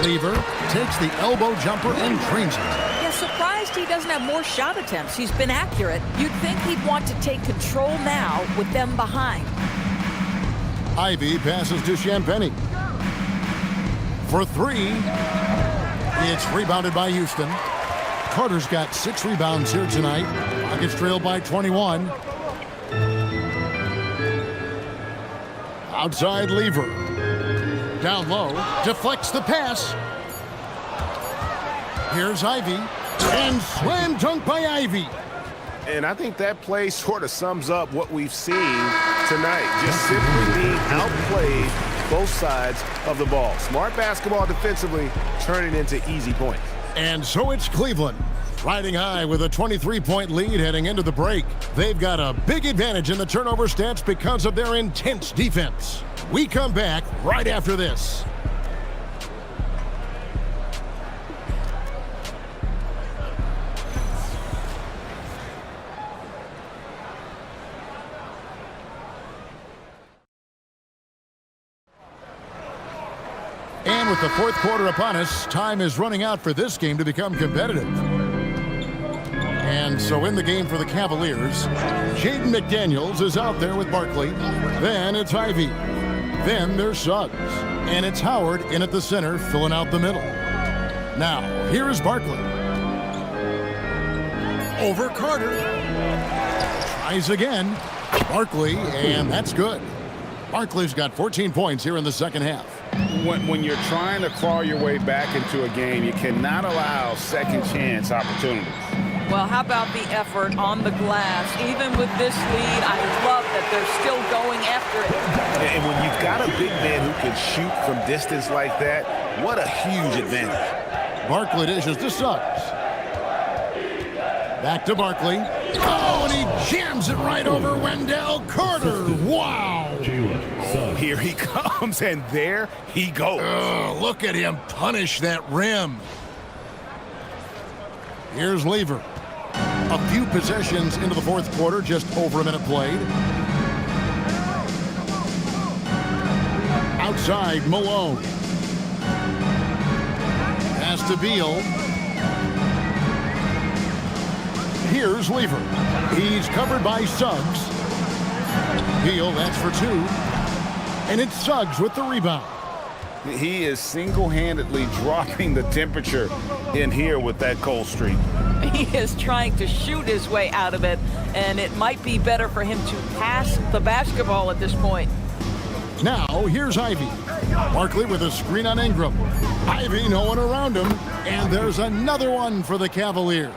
Lever takes the elbow jumper and drains it. Yeah, surprised he doesn't have more shot attempts. He's been accurate. You'd think he'd want to take control now with them behind. Ivy passes to Champagne. For 3. It's rebounded by Houston. Carter's got 6 rebounds here tonight. Rockets trail by 21. Outside Lever. Down low. Deflects the pass. Here's Ivy. And slam dunk by Ivy. And I think that play sort of sums up what we've seen tonight. Just simply being outplayed both sides of the ball. Smart basketball defensively, turning into easy points. And so it's Cleveland, riding high with a 23-point lead heading into the break. They've got a big advantage in the turnover stats because of their intense defense. We come back right after this. And with the fourth quarter upon us, time is running out for this game to become competitive. And so in the game for the Cavaliers, Jaden McDaniels is out there with Barkley. Then it's Ivy. Then there's Suggs. And it's Howard in at the center, filling out the middle. Now, here is Barkley. Over Carter. Tries again. Barkley, and that's good. Barkley's got 14 points here in the second half. When you're trying to claw your way back into a game, you cannot allow second chance opportunities. Well, how about the effort on the glass? Even with this lead, I love that they're still going after it. And when you've got a big man who can shoot from distance like that, what a huge advantage. Barkley dishes to Suggs. Back to Barkley. Oh, and he jams it right over Wendell Carter. Wow. Oh, here he comes, and there he goes. Oh, look at him punish that rim. Here's Lever. A few possessions into the fourth quarter, just over a minute played. Outside, Malone. Pass to Beal. Here's Lever. He's covered by Suggs. Beal, that's for two. And it's Suggs with the rebound. He is single-handedly dropping the temperature in here with that cold streak. He is trying to shoot his way out of it, and it might be better for him to pass the basketball at this point. Now, here's Ivy. Barkley with a screen on Ingram. Ivy, no one around him, and there's another one for the Cavaliers.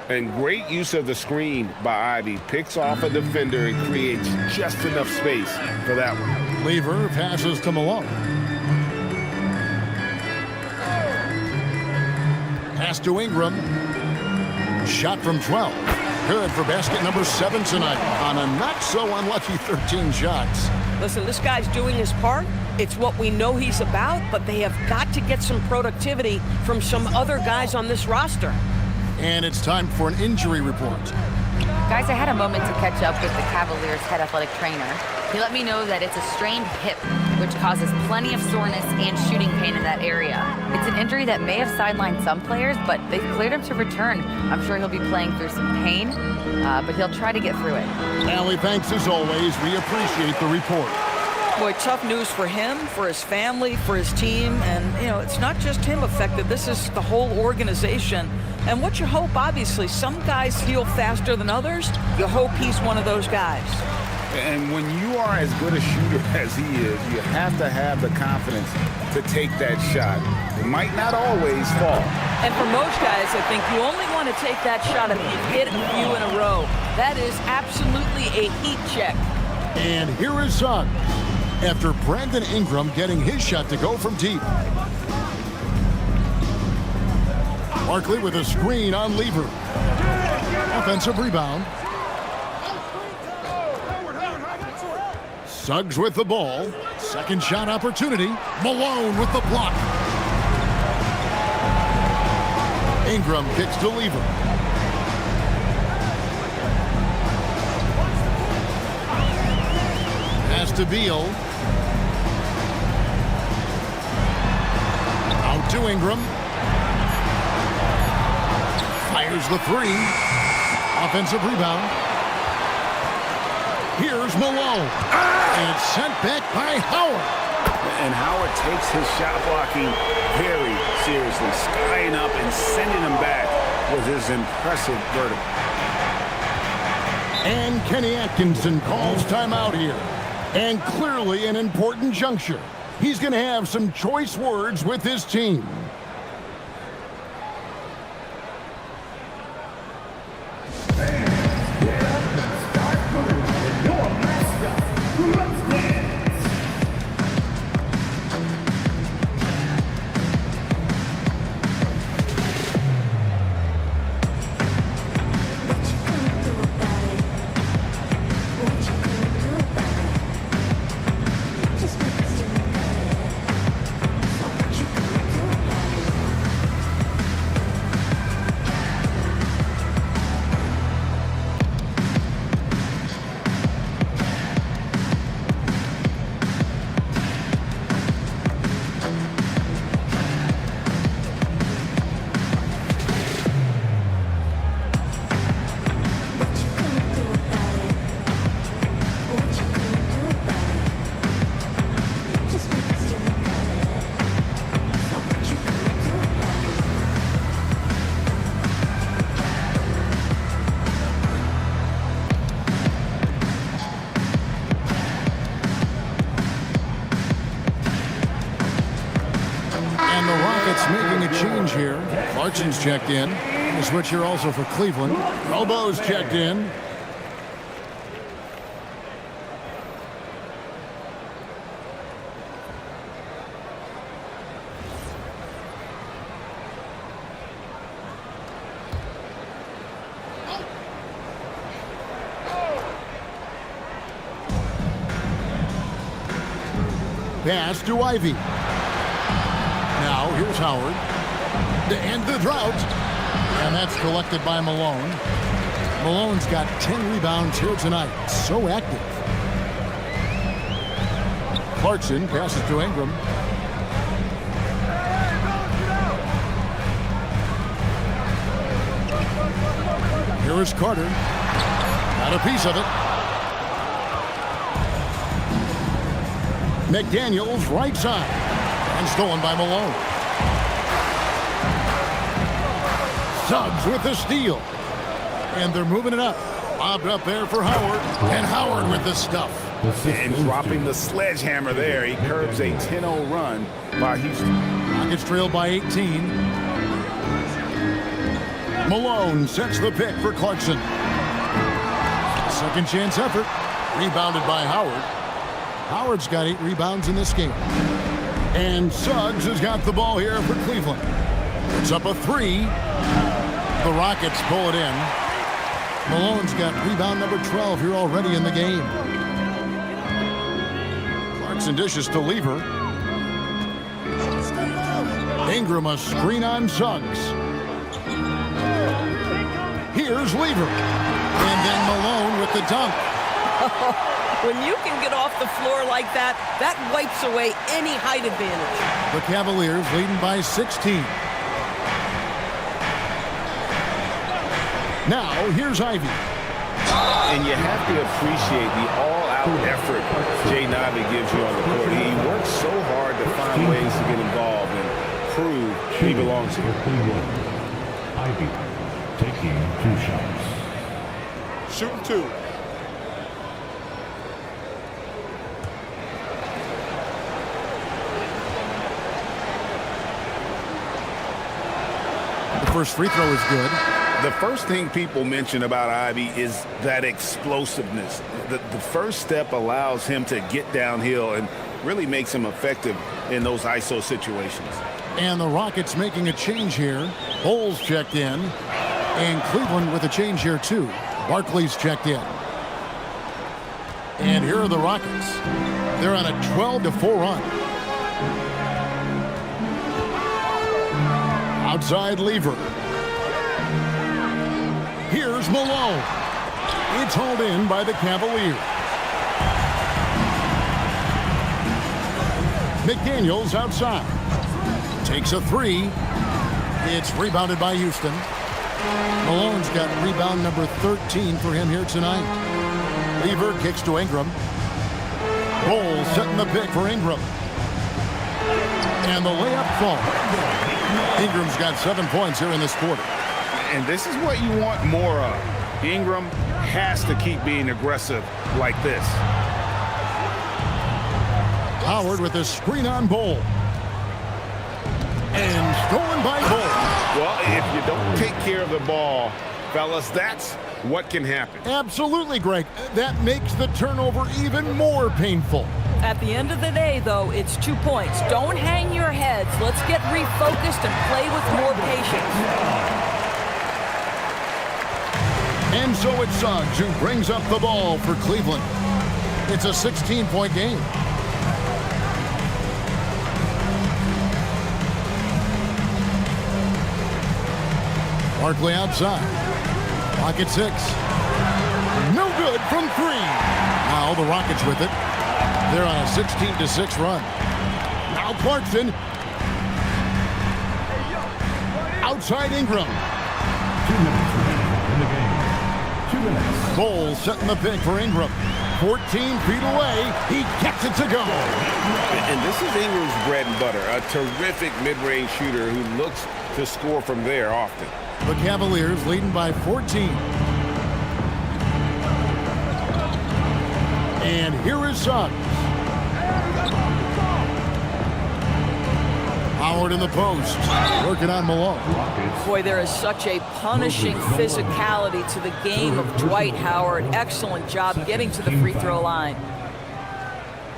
And great use of the screen by Ivy. Picks off a defender and creates just enough space for that one. Lever passes to Malone. Pass to Ingram. Shot from 12. Good for basket number 7 tonight on a not-so-unlucky 13 shots. Listen, this guy's doing his part. It's what we know he's about, but they have got to get some productivity from some other guys on this roster. And it's time for an injury report. Guys, I had a moment to catch up with the Cavaliers head athletic trainer. He let me know that it's a strained hip, which causes plenty of soreness and shooting pain in that area. It's an injury that may have sidelined some players, but they've cleared him to return. I'm sure he'll be playing through some pain, but he'll try to get through it. Allie, thanks as always. We appreciate the report. Boy, tough news for him, for his family, for his team. And, you know, it's not just him affected. This is the whole organization. And what you hope, obviously, some guys heal faster than others. You hope he's one of those guys. And when you are as good a shooter as he is, you have to have the confidence to take that shot. It might not always fall. And for most guys, I think you only want to take that shot if you've hit a few in a row. That is absolutely a heat check. And here is Suggs, after Brandon Ingram getting his shot to go from deep. Barkley with a screen on Lever. Offensive rebound. Suggs with the ball. Second shot opportunity. Malone with the block. Ingram kicks to Lever. Pass to Beal. Out to Ingram. Fires the three. Offensive rebound. Here's Malone. And it's sent back by Howard. And Howard takes his shot blocking very seriously, skying up and sending him back with his impressive vertical. And Kenny Atkinson calls timeout here. And clearly an important juncture. He's going to have some choice words with his team. Rockets making a change here. Clarkson's checked in. The switch here also for Cleveland. Robo's checked in. Pass to Ivy. Now here's Howard to end the drought. And that's collected by Malone. Malone's got 10 rebounds here tonight. So active. Clarkson passes to Ingram. Here is Carter. Got a piece of it. McDaniels right side. And stolen by Malone. Suggs with the steal. And they're moving it up. Lobbed up there for Howard. And Howard with the stuff. And dropping the sledgehammer there. He curbs a 10-0 run by Houston. Rockets trailed by 18. Malone sets the pick for Clarkson. Second chance effort. Rebounded by Howard. Howard's got 8 rebounds in this game. And Suggs has got the ball here for Cleveland. It's up a 3. The Rockets pull it in. Malone's got rebound number 12 here already in the game. Clarkson dishes to Lever. Ingram a screen on Suggs. Here's Lever. And then Malone with the dunk. When you can get off the floor like that, that wipes away any height advantage. The Cavaliers leading by 16. Now, here's Ivy. And you have to appreciate the all-out effort Jay Ivey gives you on the court. He works so hard to find ways to get involved and prove he belongs here. Ivy taking 2 shots. Shooting 2. The first free throw is good. The first thing people mention about Ivy is that explosiveness. The first step allows him to get downhill and really makes him effective in those ISO situations. And the Rockets making a change here. Bowles checked in. And Cleveland with a change here too. Barkley's checked in. And here are the Rockets. They're on a 12-4 run. Outside Lever. Here's Malone. It's hauled in by the Cavaliers. McDaniels outside. Takes a 3. It's rebounded by Houston. Malone's got rebound number 13 for him here tonight. Lever kicks to Ingram. Bowles setting the pick for Ingram. And the layup falls. Ingram's got 7 points here in this quarter. And this is what you want more of. Ingram has to keep being aggressive like this. Howard with a screen on Bowles. And stolen by Bowles. Well, if you don't take care of the ball, fellas, that's what can happen. Absolutely, Greg. That makes the turnover even more painful. At the end of the day, though, it's 2 points. Don't hang your heads. Let's get refocused and play with more patience. And so it's Suggs who brings up the ball for Cleveland. It's a 16-point game. Barkley outside. Pocket 6. No good from 3. Now the Rockets with it. They're on a 16-6 run. Now Clarkson. Outside Ingram. 2 minutes remaining in the game. 2 minutes. Bowles setting the pick for Ingram. 14 feet away. He gets it to go. And this is Ingram's bread and butter. A terrific mid-range shooter who looks to score from there often. The Cavaliers leading by 14. And here is Suggs. Howard in the post, working on Malone. Boy, there is such a punishing physicality to the game of Dwight Howard. Excellent job getting to the free throw line.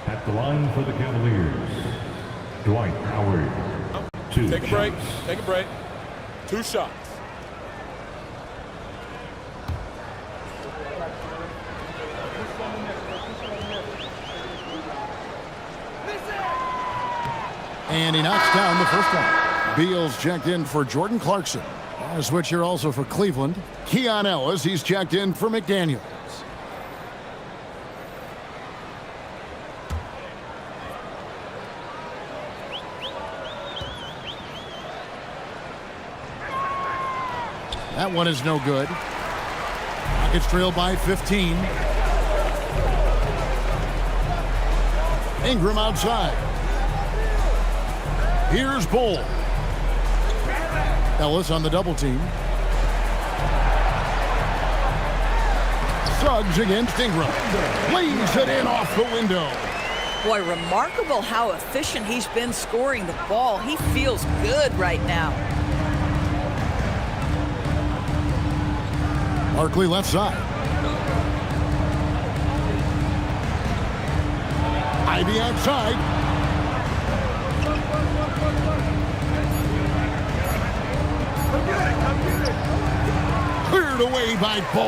At the line for the Cavaliers, Dwight Howard. Take a break. Take a break. 2 shots. And he knocks down the first one. Beal's checked in for Jordan Clarkson. A switch here also for Cleveland. Keon Ellis, he's checked in for McDaniels. That one is no good. It's trailed by 15. Ingram outside. Here's Bull. Ellis on the double team. Suggs against Ingram. Lays it in off the window. Boy, remarkable how efficient he's been scoring the ball. He feels good right now. Barkley left side. Ivy outside. Cleared away by Bull.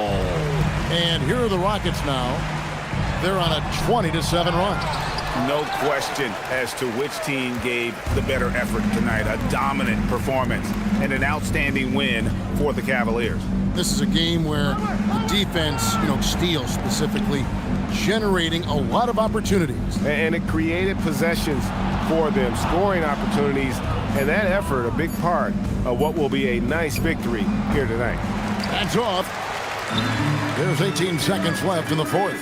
And here are the Rockets now. They're on a 20-7 run. No question as to which team gave the better effort tonight. A dominant performance and an outstanding win for the Cavaliers. This is a game where the defense, steals specifically, generating a lot of opportunities. And it created possessions for them, scoring opportunities, and that effort a big part of what will be a nice victory here tonight. That's off. There's 18 seconds left in the fourth.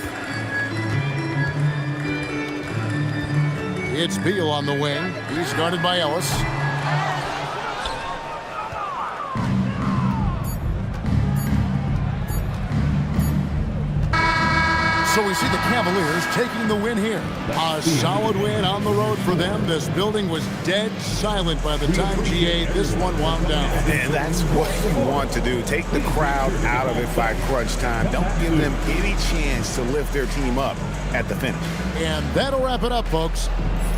It's Beal on the wing. He's guarded by Ellis. So we see the Cavaliers taking the win here. A solid win on the road for them. This building was dead silent by the time, GA, this one wound down. And that's what you want to do. Take the crowd out of it by crunch time. Don't give them any chance to lift their team up at the finish. And that'll wrap it up, folks.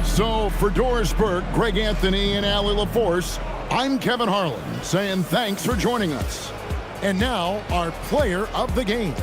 So for Doris Burke, Greg Anthony, and Allie LaForce, I'm Kevin Harlan saying thanks for joining us. And now, our player of the game.